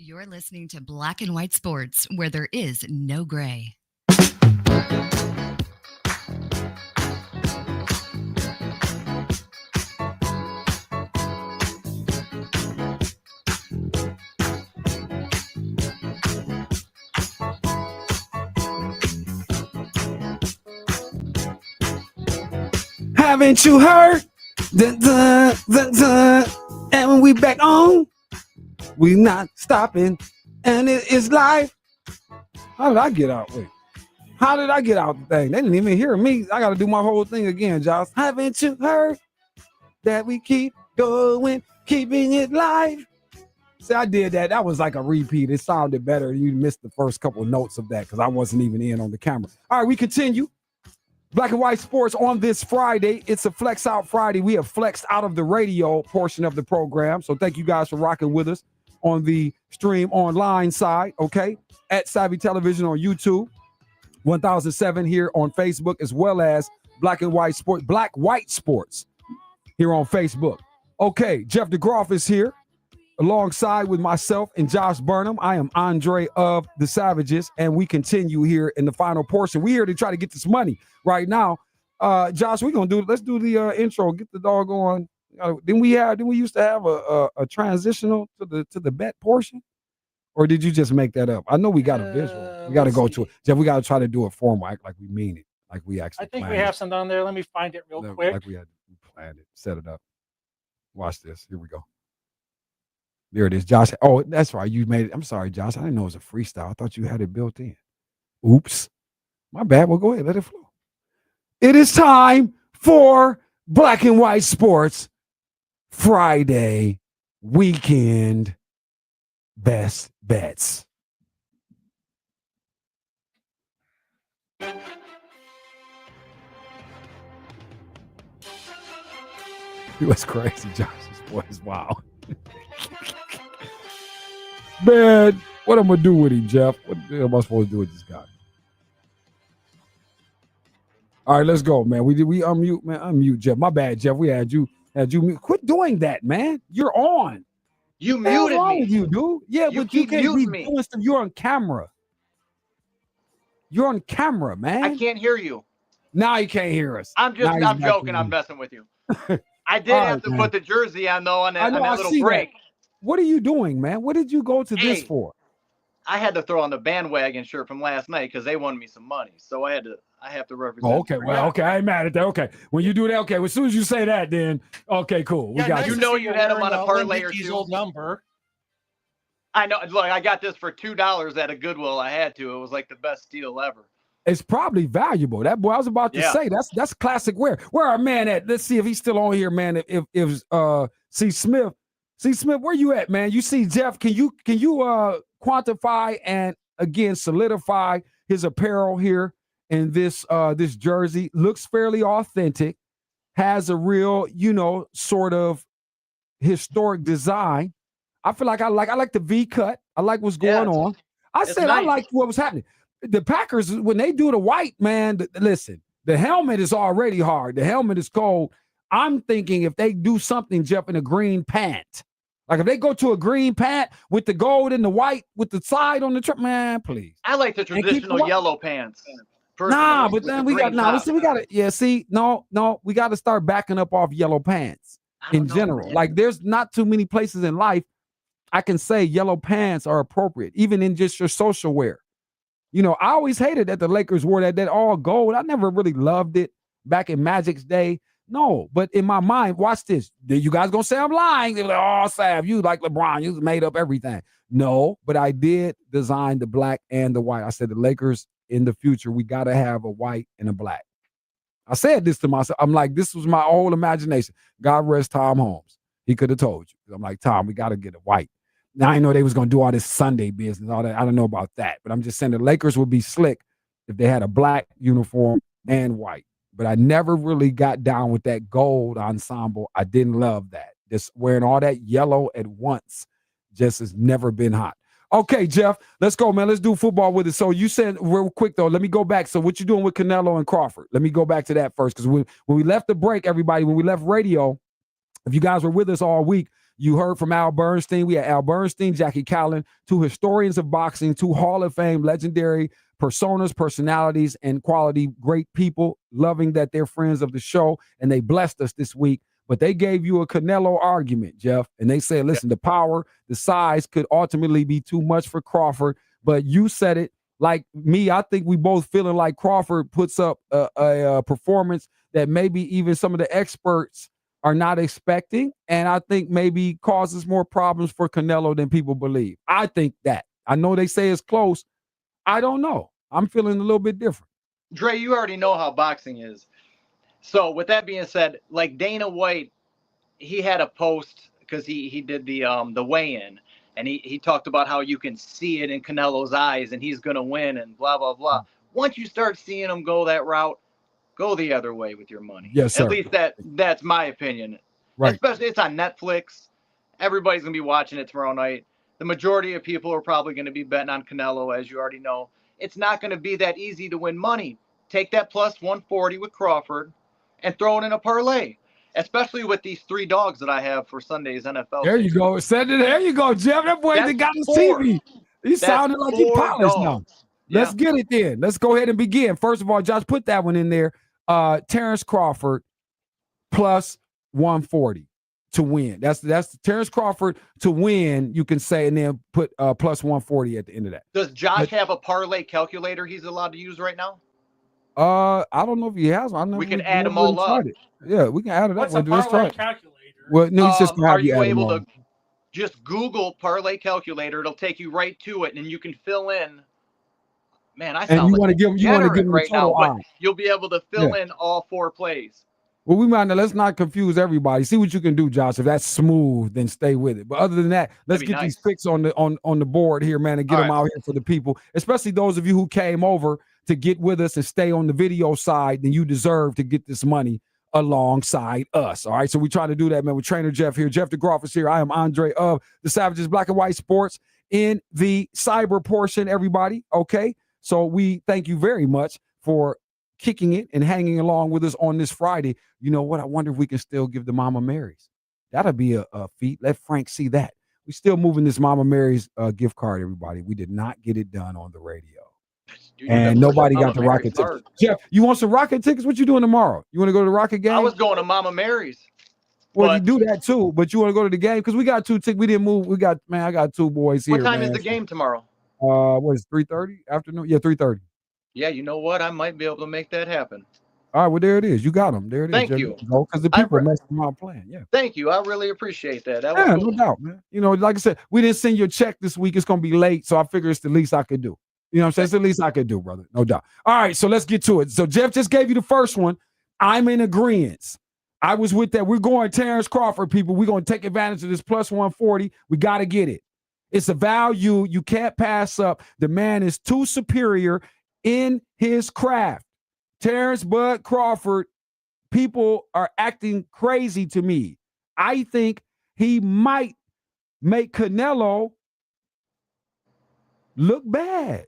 You're listening to Black and White Sports, where there is no gray. Haven't you heard? And when we back on, we not stopping. And it is live. How did I get out? Wait. How did I get out the thing? They didn't even hear me. I got to do my whole thing again, Josh. Haven't you heard that we keep going, keeping it live? See, I did that. That was like a repeat. It sounded better. You missed the first couple of notes of that because I wasn't even in on the camera. All right, we continue. Black and White Sports on this Friday. It's a Flex Out Friday. We have flexed out of the radio portion of the program. So thank you guys for rocking with us on the stream online side, okay? At Savvy Television on YouTube, 1007 here on Facebook, as well as Black and White Sports, Black White Sports here on Facebook. Okay, Jeff DeGroff is here alongside with myself and Josh Burnham. I am Andre of the Savages, and we continue here in the final portion. We're here to try to get this money right now. Josh, let's do the intro, get the dog on. Didn't we used to have a transitional to the bet portion? Or did you just make that up? I know we got a visual. We got to go to it. Jeff, we got to try to do it formal, act like we mean it, like we actually I think we have some down there. Let me find it real quick. Like we planned it, set it up. Watch this. Here we go. There it is, Josh. Oh, that's right. You made it. I'm sorry, Josh. I didn't know it was a freestyle. I thought you had it built in. Oops. My bad. Well, go ahead. Let it flow. It is time for Black and White Sports Friday weekend best bets. It was crazy, Josh. This boy is wild. Man, what am I gonna do with him, Jeff? What am I supposed to do with this guy? All right, let's go, man. We unmute, man. Unmute Jeff. My bad, Jeff. We had you mute. Quit doing that, man. You're on. You muted me. You do? Yeah, but you can't be doing stuff. You're on camera. You're on camera, man. I can't hear you. Now you can't hear us. I'm joking. I'm messing with you. I did have to put the jersey on though on that little break. What are you doing, man? What did you go to this for? I had to throw on the bandwagon shirt from last night because they won me some money, so I have to represent. Oh, okay, well, okay, I ain't mad at that. Okay, when you do that, okay. Well, as soon as you say that, then okay, cool. We got you know you had them on a parlay or two. Old number. I know. Look, I got this for $2 at a Goodwill. I had to. It was like the best deal ever. It's probably valuable. That boy, I was about to say that's classic wear. Where our man at? Let's see if he's still on here, man. If C. Smith, where you at, man? You see Jeff? Can you quantify and again solidify his apparel here in this this jersey? Looks fairly authentic, has a real, sort of historic design. I feel like I like the V cut. I like what's going on. I said nice. I liked what was happening. The Packers, when they do the white, man, listen, the helmet is already hard. The helmet is cold. I'm thinking if they do something, Jeff, in a green pant, like if they go to a green pant with the gold and the white with the side on the trip, man, please. I like the traditional yellow pants. Nah, but then we got we got to start backing up off yellow pants in general. Man. Like there's not too many places in life I can say yellow pants are appropriate, even in just your social wear. I always hated that the Lakers wore that all gold. I never really loved it back in Magic's day. No, but in my mind, watch this. You guys gonna say I'm lying? They're like, oh, Sav, you like LeBron. You made up everything. No, but I did design the black and the white. I said the Lakers in the future, we got to have a white and a black. I said this to myself. I'm like, this was my whole imagination. God rest Tom Holmes. He could have told you. I'm like, Tom, we got to get a white. Now, I know they was going to do all this Sunday business, all that. I don't know about that, but I'm just saying the Lakers would be slick if they had a black uniform and white. But I never really got down with that gold ensemble. I didn't love that. Just wearing all that yellow at once just has never been hot. Okay, Jeff, let's go, man. Let's do football with it. So you said real quick, though, let me go back. So what you doing with Canelo and Crawford? Let me go back to that first because when we left the break, everybody, when we left radio, if you guys were with us all week, You heard from Al Bernstein. We had Al Bernstein, Jackie Callan, 2 historians of boxing, 2 Hall of Fame legendary personas, personalities, and quality great people, loving that they're friends of the show, and they blessed us this week. But they gave you a Canelo argument, Jeff, and they said, listen, the power, the size could ultimately be too much for Crawford, but you said it like me. I think we both feeling like Crawford puts up a performance that maybe even some of the experts are not expecting, and I think maybe causes more problems for Canelo than people believe. I think that. I know they say it's close. I don't know. I'm feeling a little bit different. Dre, you already know how boxing is. So with that being said, like Dana White, he had a post because he did the weigh-in, and he talked about how you can see it in Canelo's eyes and he's gonna win and blah blah blah. Once you start seeing him go that route, go the other way with your money. Yes, sir. At least that's my opinion. Right. Especially it's on Netflix. Everybody's gonna be watching it tomorrow night. The majority of people are probably gonna be betting on Canelo, as you already know. It's not gonna be that easy to win money. Take that plus 140 with Crawford and throw it in a parlay, especially with these 3 dogs that I have for Sunday's NFL. There you go. There you go, Jeff. That boy that got his TV. He sounded like he polished now. Let's get it then. Let's go ahead and begin. First of all, Josh, put that one in there. Terrence Crawford plus 140 to win. That's Terrence Crawford to win, you can say, and then put plus 140 at the end of that. Does Josh have a parlay calculator he's allowed to use right now? I don't know if he has one. We can add them all up. Yeah, we can add it What's up. a parlay calculator? Well, no, he's just gonna have are you add able them to just Google parlay calculator? It'll take you right to it, and you can fill in. Man, I sound you like want to give him right a total now, but odds. you'll be able to fill in all 4 plays. Well, we might not. Let's not confuse everybody. See what you can do, Josh. If that's smooth, then stay with it. But other than that, let's get these picks on the board here, man, and get them out here for the people, especially those of you who came over to get with us and stay on the video side. Then you deserve to get this money alongside us. All right. So we try to do that, man. With Trainer Jeff here, Jeff DeGroff is here. I am Andre of the Savages Black and White Sports in the cyber portion. Everybody, okay. So we thank you very much for kicking it and hanging along with us on this Friday. You know what? I wonder if we can still give the Mama Mary's. That'll be a feat. Let Frank see that. We're still moving this Mama Mary's gift card, everybody. We did not get it done on the radio. And nobody got the Rocket tickets. Jeff, you want some Rocket tickets? What you doing tomorrow? You want to go to the Rocket game? I was going to Mama Mary's. Well, you do that too, but you want to go to the game? Because we got 2 tickets. We didn't move. I got 2 boys here. What time is the game tomorrow? What is 3:30 afternoon? Yeah, 3:30. Yeah, you know what? I might be able to make that happen. All right, well, there it is. You got them. There it is. Thank you. Because the people messed around playing. Yeah. Thank you. I really appreciate that. That was cool. No doubt, man. You know, like I said, we didn't send you a check this week. It's going to be late, so I figure it's the least I could do. You know what I'm saying? It's the least I could do, brother. No doubt. All right, so let's get to it. So Jeff just gave you the first one. I'm in agreement. I was with that. We're going Terrence Crawford, people. We're going to take advantage of this plus 140. We got to get it. It's a value you can't pass up. The man is too superior in his craft. Terrence Bud Crawford, people are acting crazy to me. I think he might make Canelo look bad.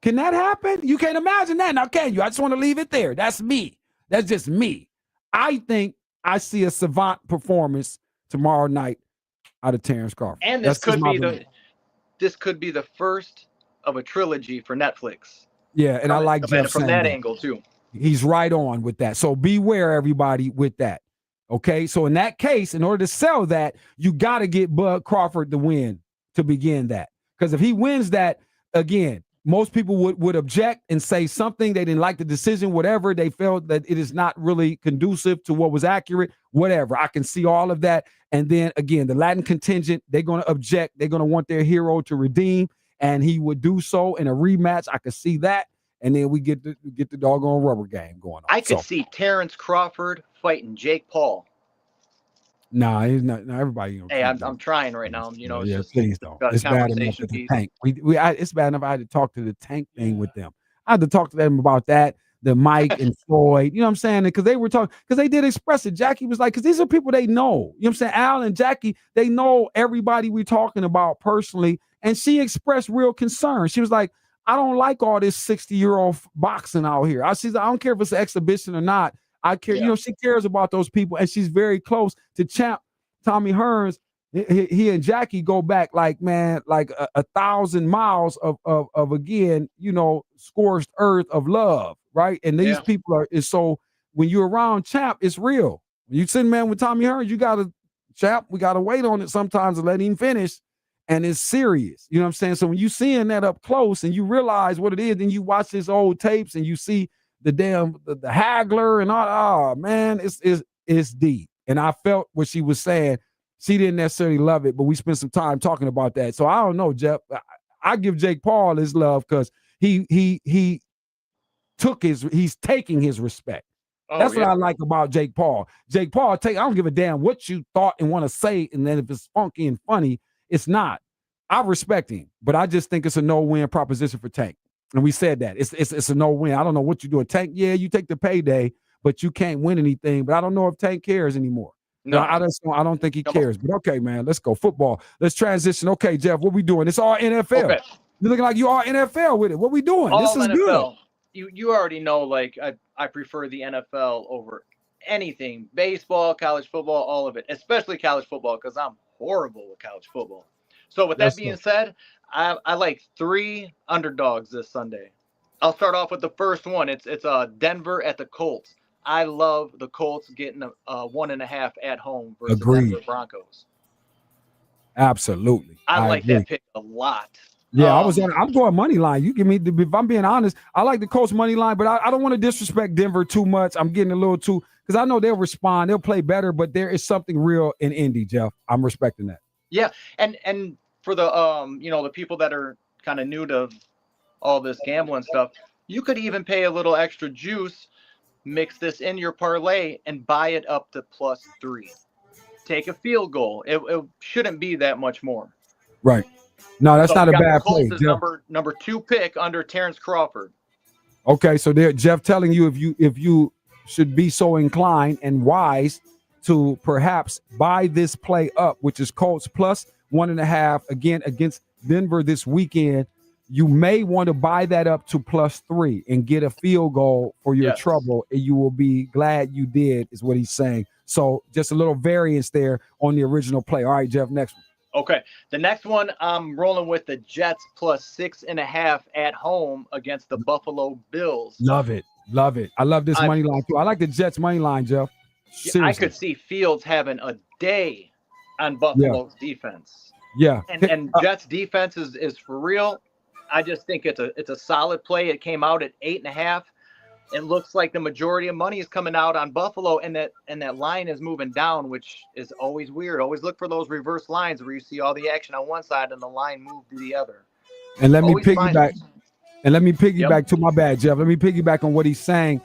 Can that happen? You can't imagine that now, can you? I just want to leave it there. That's me. That's just me. I think I see a savant performance tomorrow night out of Terrence Crawford. And this could be the first of a trilogy for Netflix. Yeah, and I like Jeff from that angle too. He's right on with that. So beware, everybody, with that. Okay, so in that case, in order to sell that, you got to get Bud Crawford to win to begin that. Because if he wins that, again, most people would object and say something. They didn't like the decision, whatever. They felt that it is not really conducive to what was accurate, whatever. I can see all of that. And then, again, the Latin contingent, they're going to object. They're going to want their hero to redeem, and he would do so in a rematch. I could see that. And then we get the doggone rubber game going on. I could see Terrence Crawford fighting Jake Paul. Nah, he's not. No, everybody. Hey, I'm trying right now. You know, yeah, please don't. It's bad enough with the Tank. It's bad enough I had to talk to the Tank thing with them. I had to talk to them about that. The Mike and Floyd. You know what I'm saying? Because they were talking. Because they did express it. Jackie was like, because these are people they know. You know what I'm saying? Al and Jackie, they know everybody we're talking about personally, and she expressed real concern. She was like, I don't like all this 60-year-old boxing out here. I don't care if it's an exhibition or not. I care, you know, she cares about those people, and she's very close to champ Tommy Hearns. he and Jackie go back like, man, like a 1,000 miles of again, scorched earth of love, right? And these people are, so when you're around Champ, it's real. You sitting, man, with Tommy Hearns, you got to, Champ, we got to wait on it sometimes and let him finish. And it's serious. You know what I'm saying? So when you seeing that up close and you realize what it is, and you watch his old tapes and you see the damn, the haggler and all, man, it's deep. And I felt what she was saying. She didn't necessarily love it, but we spent some time talking about that. So I don't know, Jeff. I give Jake Paul his love because he's taking his respect. That's what I like about Jake Paul. Jake Paul, I don't give a damn what you thought and want to say, and then if it's funky and funny, it's not. I respect him, but I just think it's a no-win proposition for Tank. And we said that. It's a no-win. I don't know what you do. Tank, yeah, you take the payday, but you can't win anything. But I don't know if Tank cares anymore. No, I don't think he cares. But okay, man, let's go. Football. Let's transition. Okay, Jeff, what we doing? It's all NFL. Okay. You're looking like you are NFL with it. What we doing? All this is NFL. Good. You already know, like, I prefer the NFL over anything. Baseball, college football, all of it, especially college football, because I'm horrible with college football. So with that being said, I like 3 underdogs this Sunday. I'll start off with the first one. It's Denver at the Colts. I love the Colts getting a 1.5 at home versus the Denver Broncos. Absolutely. I like that pick a lot. Yeah, I'm going money line. You give me, if I'm being honest, I like the Colts money line, but I don't want to disrespect Denver too much. I'm getting a little too, because I know they'll respond, they'll play better, but there is something real in Indy, Jeff. I'm respecting that. Yeah, and for the the people that are kind of new to all this gambling stuff, you could even pay a little extra juice, mix this in your parlay, and buy it up to +3. Take a field goal. It shouldn't be that much more. Right. No, that's not a bad play. Number 2 pick under Terrence Crawford. Okay, so there, Jeff telling you if you should be so inclined and wise to perhaps buy this play up, which is Colts +1.5 again against Denver this weekend. You may want to buy that up to +3 and get a field goal for your trouble, and you will be glad you did, is what he's saying. So just a little variance there on the original play. All right, Jeff, next one. Okay, the next one, I'm rolling with the Jets +6.5 at home against the Buffalo Bills. Love it. I love this money line too. I like the Jets money line, Jeff. Seriously. I could see Fields having a day on Buffalo's defense. Yeah, and Jets defense is for real. I just think it's a solid play. It came out at 8.5. It looks like the majority of money is coming out on Buffalo, and that line is moving down, which is always weird. Always look for those reverse lines where you see all the action on one side and the line move to the other. And let me piggyback. To my bad, Jeff. Let me piggyback on what he's saying.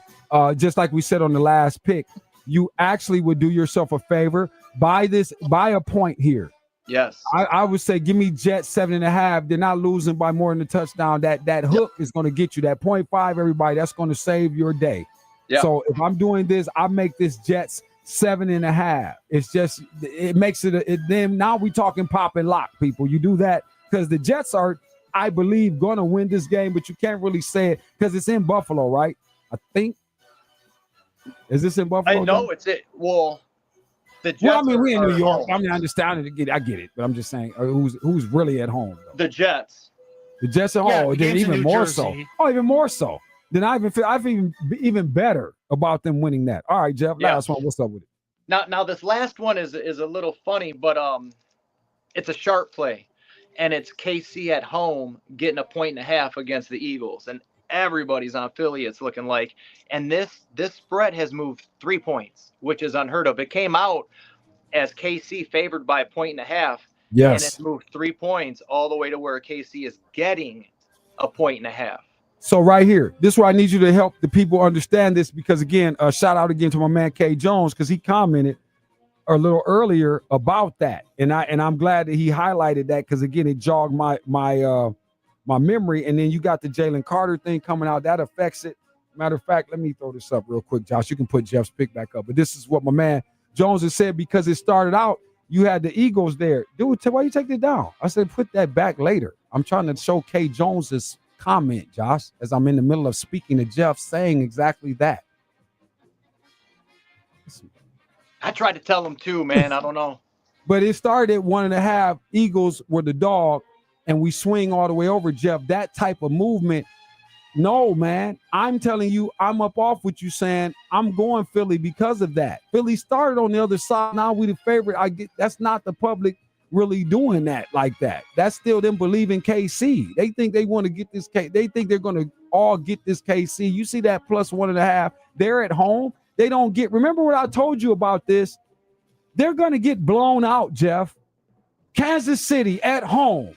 Just like we said on the last pick, you actually would do yourself a favor. Buy a point here. Yes. I would say give me Jets 7.5. They're not losing by more than a touchdown. That hook is going to get you that 0.5, everybody. That's going to save your day. Yep. So if I'm doing this, I make this Jets 7.5. It's just, it makes it, then now we talking pop and lock, people. You do that because the Jets are, I believe, going to win this game, but you can't really say it because it's in Buffalo, right? I think. Is this in Buffalo? I know it's it. Well, we're in New York. I mean, I understand it. I get it, but I'm just saying, who's really at home? Though? The Jets. The Jets at home. Then even more so. Oh, even more so. Then I feel even better about them winning that. All right, Jeff. Last one. What's up with it? Now this last one is a little funny, but it's a sharp play, and it's KC at home getting a 1.5 against the Eagles, and everybody's on Philly. It's looking like, and this spread has moved 3 points, which is unheard of. It came out as KC favored by 1.5. Yes, and it's moved 3 points all the way to where KC is getting a 1.5. So right here, this is where I need you to help the people understand this, because again, shout out again to my man K Jones, because he commented a little earlier about that, and I'm glad that he highlighted that, because again, it jogged my memory. And then you got the Jalen Carter thing coming out that affects it. Matter of fact, let me throw this up real quick, Josh. You can put Jeff's pick back up, but this is what my man Jones has said, because it started out you had the Eagles there. Dude, why you take it down? I said put that back later. I'm trying to show K Jones's comment, Josh, as I'm in the middle of speaking to Jeff, saying exactly that. I tried to tell him too, man. I don't know. But it started at 1.5. Eagles were the dog, and we swing all the way over, Jeff. That type of movement, no, man. I'm telling you, I'm up off with you saying I'm going Philly because of that. Philly started on the other side. Now we the favorite. I get that's not the public really doing that like that. That's still them believing KC. They think they want to get this K. They think they're going to all get this KC. You see that plus 1.5. They're at home. They don't get. Remember what I told you about this? They're going to get blown out, Jeff. Kansas City at home,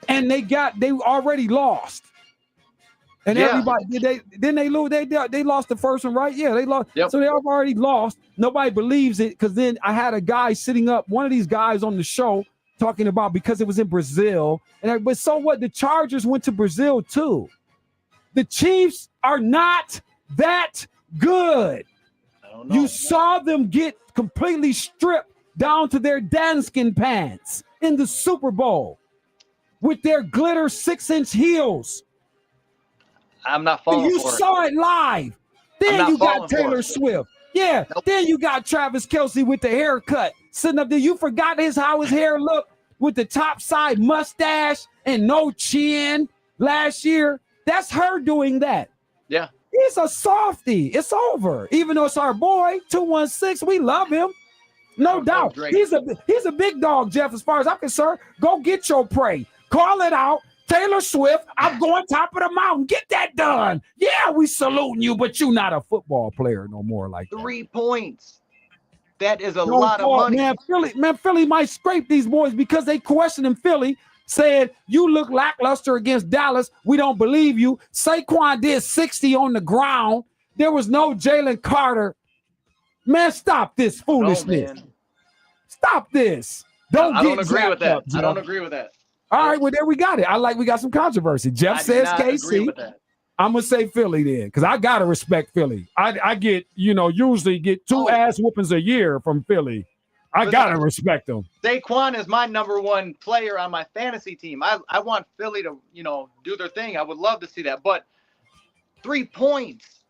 and they already lost. And everybody didn't they lose? They lost the first one, right? Yeah, they lost. Yep. So they have already lost. Nobody believes it because then I had a guy sitting up, one of these guys on the show talking about because it was in Brazil. But so what? The Chargers went to Brazil too. The Chiefs are not that good. You saw them get completely stripped down to their Danskin pants in the Super Bowl with their glitter 6-inch heels. I'm not falling you for it. You saw it live. Then you got Taylor Swift. Yeah. Nope. Then you got Travis Kelce with the haircut sitting up there. You forgot how his hair looked with the top side mustache and no chin last year. That's her doing that. Yeah. He's a softie. It's over. Even though it's our boy, 216, we love him. No doubt. He's a big dog, Jeff, as far as I'm concerned. Go get your prey. Call it out. Taylor Swift, I'm going top of the mountain. Get that done. Yeah, we saluting you, but you're not a football player no more like that. 3 points. That is a lot of money. Philly might scrape these boys because they questioning Philly, saying, you look lackluster against Dallas. We don't believe you. Saquon did 60 on the ground. There was no Jalen Carter. Man, stop this foolishness. Stop this. I don't agree with that. I don't agree with that. All right, well, there we got it. We got some controversy. Jeff says KC. I'm going to say Philly then, because I got to respect Philly. I get, usually get 2 ass whoopings a year from Philly. I got to respect them. Saquon is my number 1 player on my fantasy team. I want Philly to, do their thing. I would love to see that. But 3 points.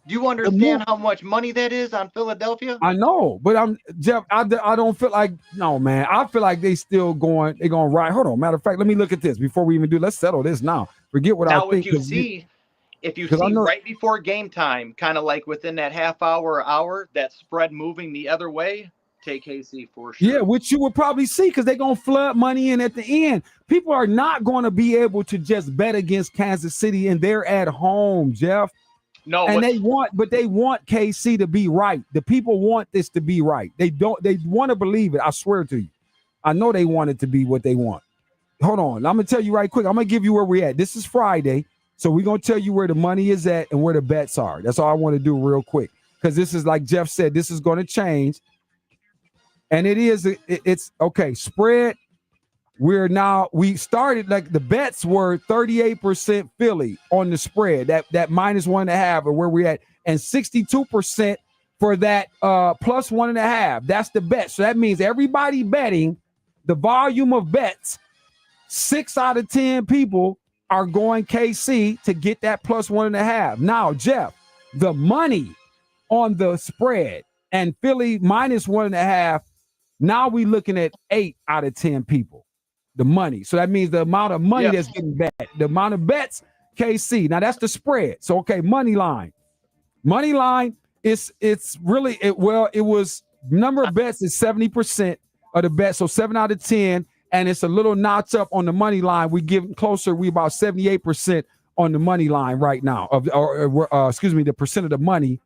Do you understand how much money that is on Philadelphia? I know, but Jeff. I don't feel like man. I feel like they still going. They're going to ride. Hold on. Matter of fact, let me look at this before we even do. Let's settle this now. Forget what I think. If you see right before game time, kind of like within that half hour, that spread moving the other way, take KC for sure. Yeah, which you would probably see because they're going to flood money in at the end. People are not going to be able to just bet against Kansas City, and they're at home, Jeff. No, and they want KC to be right. The people want this to be right. They want to believe it. I swear to you. I know they want it to be what they want. Hold on. I'm going to tell you right quick. I'm going to give you where we're at. This is Friday. So we're going to tell you where the money is at and where the bets are. That's all I want to do real quick. Because this is, like Jeff said, this is going to change. And it's okay. Spread. We started like the bets were 38% Philly on the spread, that -1.5 or where we're at, and 62% for that plus 1.5. That's the bet. So that means everybody betting the volume of bets, 6 out of 10 people are going KC to get that plus 1.5. Now, Jeff, the money on the spread and Philly -1.5. Now we're looking at 8 out of 10 people. The money. So that means the amount of money that's getting bet. The amount of bets, KC. Now that's the spread. So okay, money line. Money line it's really it was number of bets is 70% of the bet. So 7 out of 10, and it's a little notch up on the money line. We getting closer. We about 78% on the money line right now. The percent of the money.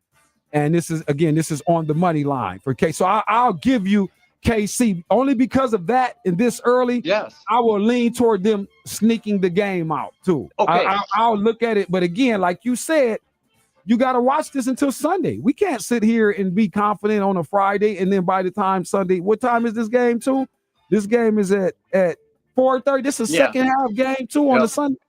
And this is on the money line for K. So I'll give you KC only because of that. In this early, yes, I will lean toward them sneaking the game out too. Okay, I'll look at it, but again, like you said, you got to watch this until Sunday. We can't sit here and be confident on a Friday, and then by the time Sunday, what time is this game too? This game is at 4:30. This is second half game too on the Sunday.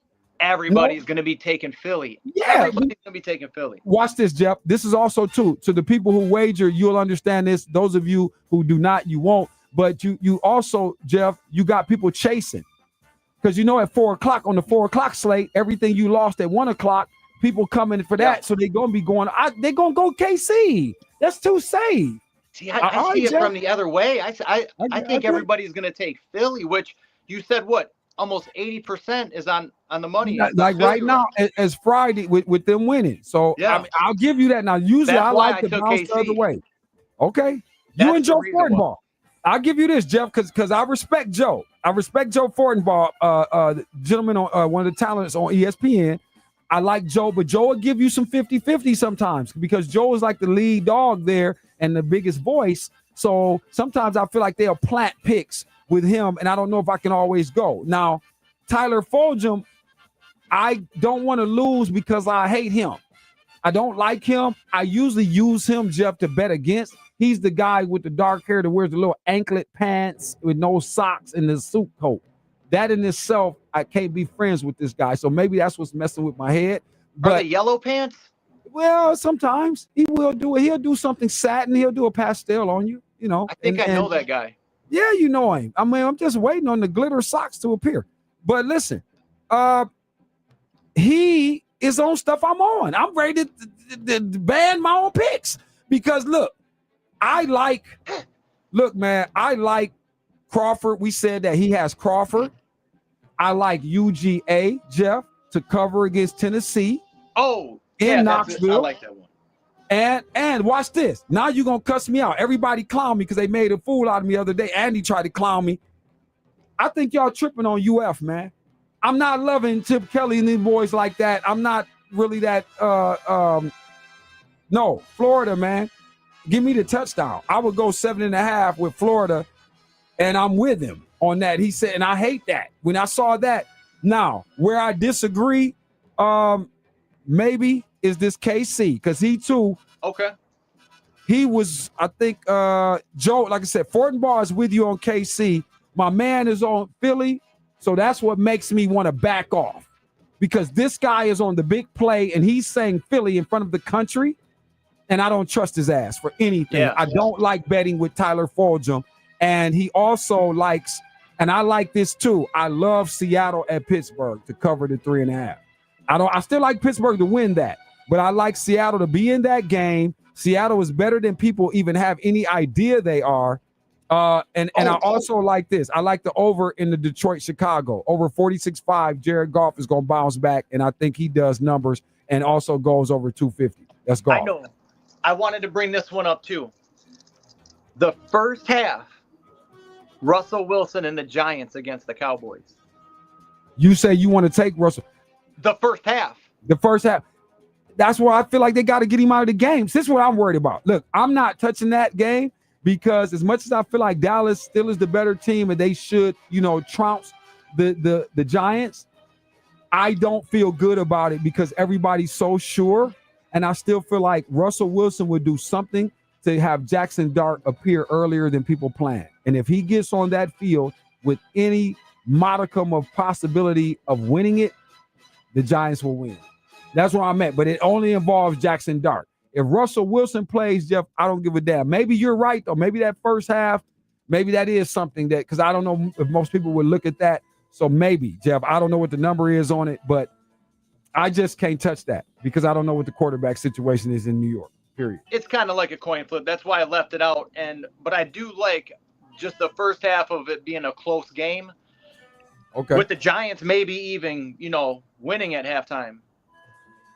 Everybody's going to be taking Philly. Yeah. Everybody's going to be taking Philly. Watch this, Jeff. This is also, too, to the people who wager, you'll understand this. Those of you who do not, you won't. But you also, Jeff, you got people chasing. Because at 4 o'clock on the 4 o'clock slate, everything you lost at 1 o'clock, people coming for that. So they're going to be going, they're going to go KC. That's too safe. See, I see it from the other way. I think everybody's going to take Philly, which you said what? Almost 80% is on the money. Like right now, as Friday with them winning. So yeah. I mean, I'll give you that. Now, usually I like to bounce the other way. Okay. You and Joe Fortenbaugh. I'll give you this, Jeff, because I respect Joe. I respect Joe Fortenbaugh, the gentleman on one of the talents on ESPN. I like Joe, but Joe will give you some 50-50 sometimes because Joe is like the lead dog there and the biggest voice. So sometimes I feel like they'll plant picks with him, and I don't know if I can always go. Now, Tyler Fulgham, I don't want to lose because I hate him. I don't like him. I usually use him, Jeff, to bet against. He's the guy with the dark hair that wears the little anklet pants with no socks and the suit coat. That in itself, I can't be friends with this guy. So maybe that's what's messing with my head. But, are they yellow pants? Well, sometimes he will do it. He'll do something satin. He'll do a pastel on you, you know. I think I know that guy. Yeah, you know him. I mean, I'm just waiting on the glitter socks to appear. But listen, he is on stuff I'm on. I'm ready to ban my own picks because, look, I like Crawford. We said that he has Crawford. I like UGA, Jeff, to cover against Tennessee. Oh, in Knoxville. I like that one. And watch this. Now you're going to cuss me out. Everybody clown me because they made a fool out of me the other day. Andy tried to clown me. I think y'all tripping on UF, man. I'm not loving Chip Kelly and these boys like that. I'm not really that. No, Florida, man. Give me the touchdown. I would go 7.5 with Florida, and I'm with him on that. He said, and I hate that. When I saw that, now, where I disagree, maybe is this KC, because he too. Okay. He was, I think, Joe, like I said, Fortenbaugh is with you on KC. My man is on Philly, so that's what makes me want to back off. Because this guy is on the big play, and he's saying Philly in front of the country, and I don't trust his ass for anything. Yeah. I don't like betting with Tyler Fulgham, and he also likes, and I like this too, I love Seattle at Pittsburgh to cover the 3.5. I still like Pittsburgh to win that, but I like Seattle to be in that game. Seattle is better than people even have any idea they are. I also like this. I like the over in the Detroit-Chicago. Over 46.5, Jared Goff is going to bounce back, and I think he does numbers and also goes over 250. That's Goff. I know. I wanted to bring this one up, too. The first half, Russell Wilson and the Giants against the Cowboys. You say you want to take Russell. The first half. The first half. That's why I feel like they got to get him out of the game. This is what I'm worried about. Look, I'm not touching that game because as much as I feel like Dallas still is the better team and they should, trounce the Giants, I don't feel good about it because everybody's so sure. And I still feel like Russell Wilson would do something to have Jackson Dart appear earlier than people plan. And if he gets on that field with any modicum of possibility of winning it, the Giants will win. That's where I'm at. But it only involves Jackson Dart. If Russell Wilson plays, Jeff, I don't give a damn. Maybe you're right, though. Maybe that first half, maybe that is something that, because I don't know if most people would look at that. So maybe, Jeff, I don't know what the number is on it, but I just can't touch that because I don't know what the quarterback situation is in New York, period. It's kind of like a coin flip. That's why I left it out. But I do like just the first half of it being a close game. Okay. With the Giants maybe even, winning at halftime.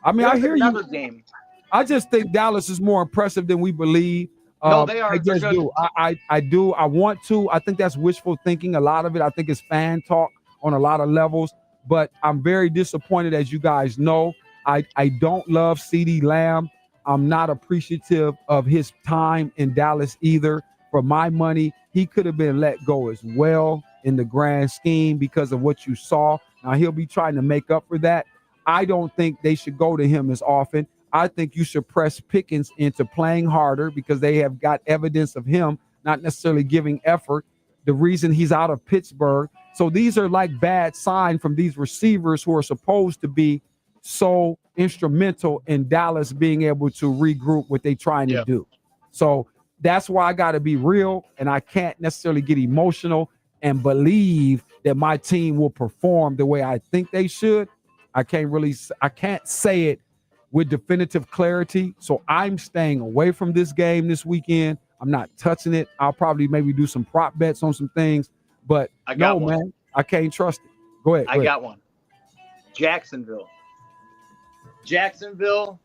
I mean, I hear you. Game. I just think Dallas is more impressive than we believe. No, they are. I just do. I do. I want to. I think that's wishful thinking. A lot of it, I think, is fan talk on a lot of levels. But I'm very disappointed, as you guys know. I don't love CeeDee Lamb. I'm not appreciative of his time in Dallas either. For my money, he could have been let go as well in the grand scheme because of what you saw. Now, he'll be trying to make up for that. I don't think they should go to him as often. I think you should press Pickens into playing harder because they have got evidence of him not necessarily giving effort. The reason he's out of Pittsburgh. So these are like bad signs from these receivers who are supposed to be so instrumental in Dallas being able to regroup what they're trying to do. So that's why I got to be real, and I can't necessarily get emotional and believe that my team will perform the way I think they should. I can't say it with definitive clarity. So I'm staying away from this game this weekend. I'm not touching it. I'll probably maybe do some prop bets on some things, but man, I can't trust it. Go ahead. I got one. Jacksonville. Jacksonville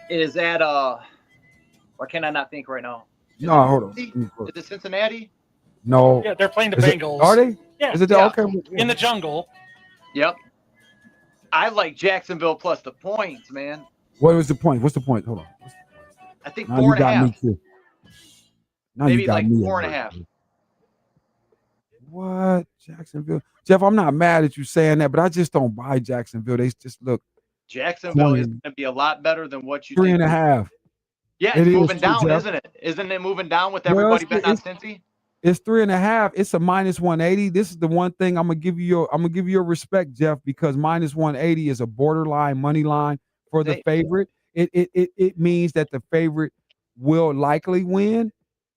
is at why can I not think right now? No, hold on. Is it Cincinnati? No. Yeah, they're playing the Is Bengals. Are they? Yeah. Is it Yeah. okay? In the jungle. Yep. I like Jacksonville plus the points, man. What was the point? What's the point? Hold on. I think Now 4.5. Me too. Now Maybe you got like me 4.5. What? Jacksonville? Jeff, I'm not mad at you saying that, but I just don't buy Jacksonville. They just look. Jacksonville is corny. going to be a lot better than what you 3.5. Yeah, It it's is moving too, down, Jeff. isn't it? Isn't it moving down with Well, everybody betting on Cincy? It's 3.5. It's a minus 180. This is the one thing I'm gonna give you your respect, Jeff, because minus 180 is a borderline money line for the favorite. It means that the favorite will likely win,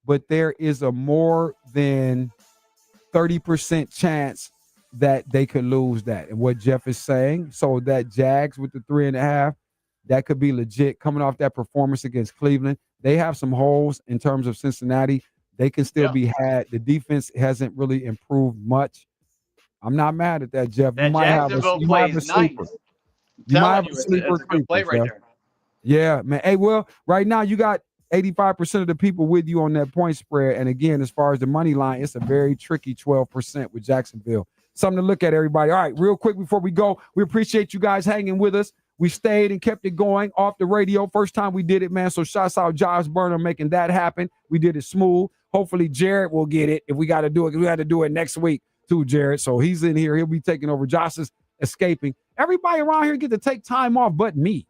but there is a more than 30% chance that they could lose that. And what Jeff is saying, so that Jags with the 3.5, that could be legit coming off that performance against Cleveland. They have some holes in terms of Cincinnati. They can still be had. The defense hasn't really improved much. I'm not mad at that, Jeff. That Jacksonville plays nice. Sleeper. You might have a sleeper it's a good play right there. Yeah, man. Hey, well, right now you got 85% of the people with you on that point spread. And again, as far as the money line, it's a very tricky 12% with Jacksonville. Something to look at, everybody. All right, real quick before we go, we appreciate you guys hanging with us. We stayed and kept it going off the radio. First time we did it, man. So shouts out Josh Burnham making that happen. We did it smooth. Hopefully Jared will get it if we got to do it. We had to do it next week too, Jared. So he's in here. He'll be taking over. Josh is escaping. Everybody around here get to take time off but me.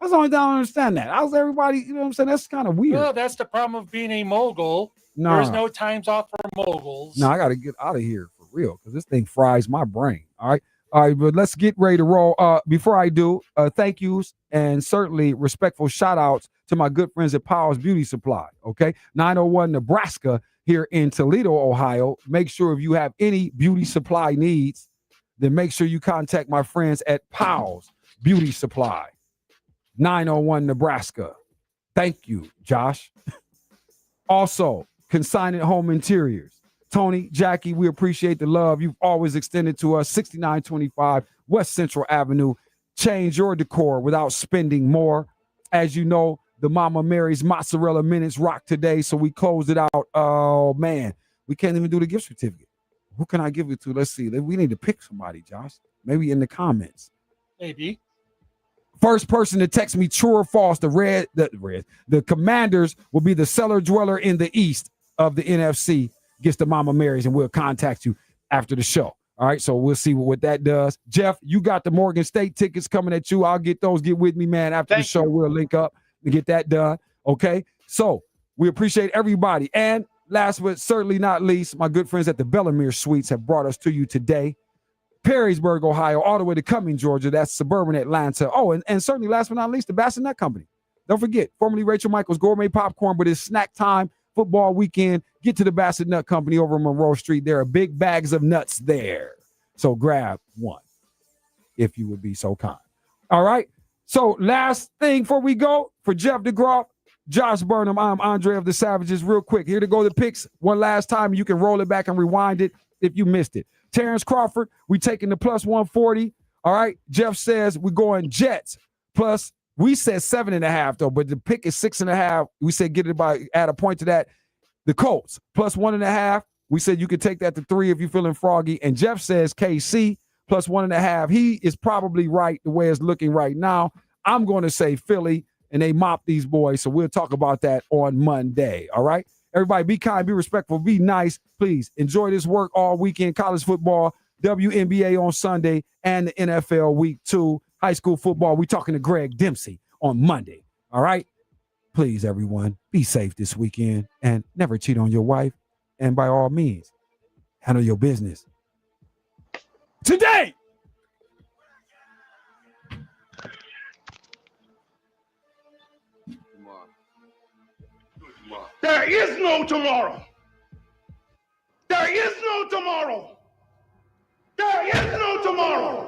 That's the only thing I don't understand that. How's everybody, you know what I'm saying? That's kind of weird. Well, that's the problem of being a mogul. No. There's no times off for moguls. No, I got to get out of here for real because this thing fries my brain. All right. All right, but let's get ready to roll. Before I do, thank yous and certainly respectful shout outs to my good friends at Powell's Beauty Supply. Okay. 901 Nebraska here in Toledo, Ohio. Make sure if you have any beauty supply needs, then make sure you contact my friends at Powell's Beauty Supply. 901 Nebraska. Thank you, Josh. Also, Consignment Home Interiors. Tony, Jackie, we appreciate the love you've always extended to us. 6925 West Central Avenue. Change your decor without spending more. As you know, the Mama Mary's Mozzarella Minutes rock today, so we closed it out. Oh, man. We can't even do the gift certificate. Who can I give it to? Let's see. We need to pick somebody, Josh. Maybe in the comments. Maybe. First person to text me true or false, the Commanders will be the cellar dweller in the East of the NFC. Gets the Mama Mary's, and we'll contact you after the show. All right, so we'll see what that does. Jeff, you got the Morgan State tickets coming at you. I'll get those. Get with me, man. After the show, we'll link up and get that done. Okay, so we appreciate everybody. And last but certainly not least, my good friends at the Bellamere Suites have brought us to you today. Perrysburg, Ohio, all the way to Cumming, Georgia. That's suburban Atlanta. Oh, and certainly last but not least, the Bassett Nut Company. Don't forget, formerly Rachel Michaels Gourmet Popcorn, but it's snack time. Football weekend, get to the Bassett Nut Company over on Monroe Street. There are big bags of nuts there. So grab one if you would be so kind. All right. So last thing before we go, for Jeff DeGroff, Josh Burnham, I'm Andre of the Savages. Real quick, here to go the picks one last time. You can roll it back and rewind it if you missed it. Terrence Crawford, we taking the plus 140. All right. Jeff says we're going Jets plus. We said 7.5 though, but the pick is 6.5. We said get it by add a point to that. The Colts plus 1.5. We said you could take that to 3 if you're feeling froggy. And Jeff says KC plus 1.5. He is probably right the way it's looking right now. I'm going to say Philly, and they mop these boys. So we'll talk about that on Monday. All right. Everybody be kind, be respectful, be nice. Please enjoy this work all weekend. College football, WNBA on Sunday, and the NFL week 2. High school football, we're talking to Greg Dempsey on Monday. All right? Please, everyone, be safe this weekend and never cheat on your wife. And by all means, handle your business today. There is no tomorrow. There is no tomorrow. There is no tomorrow.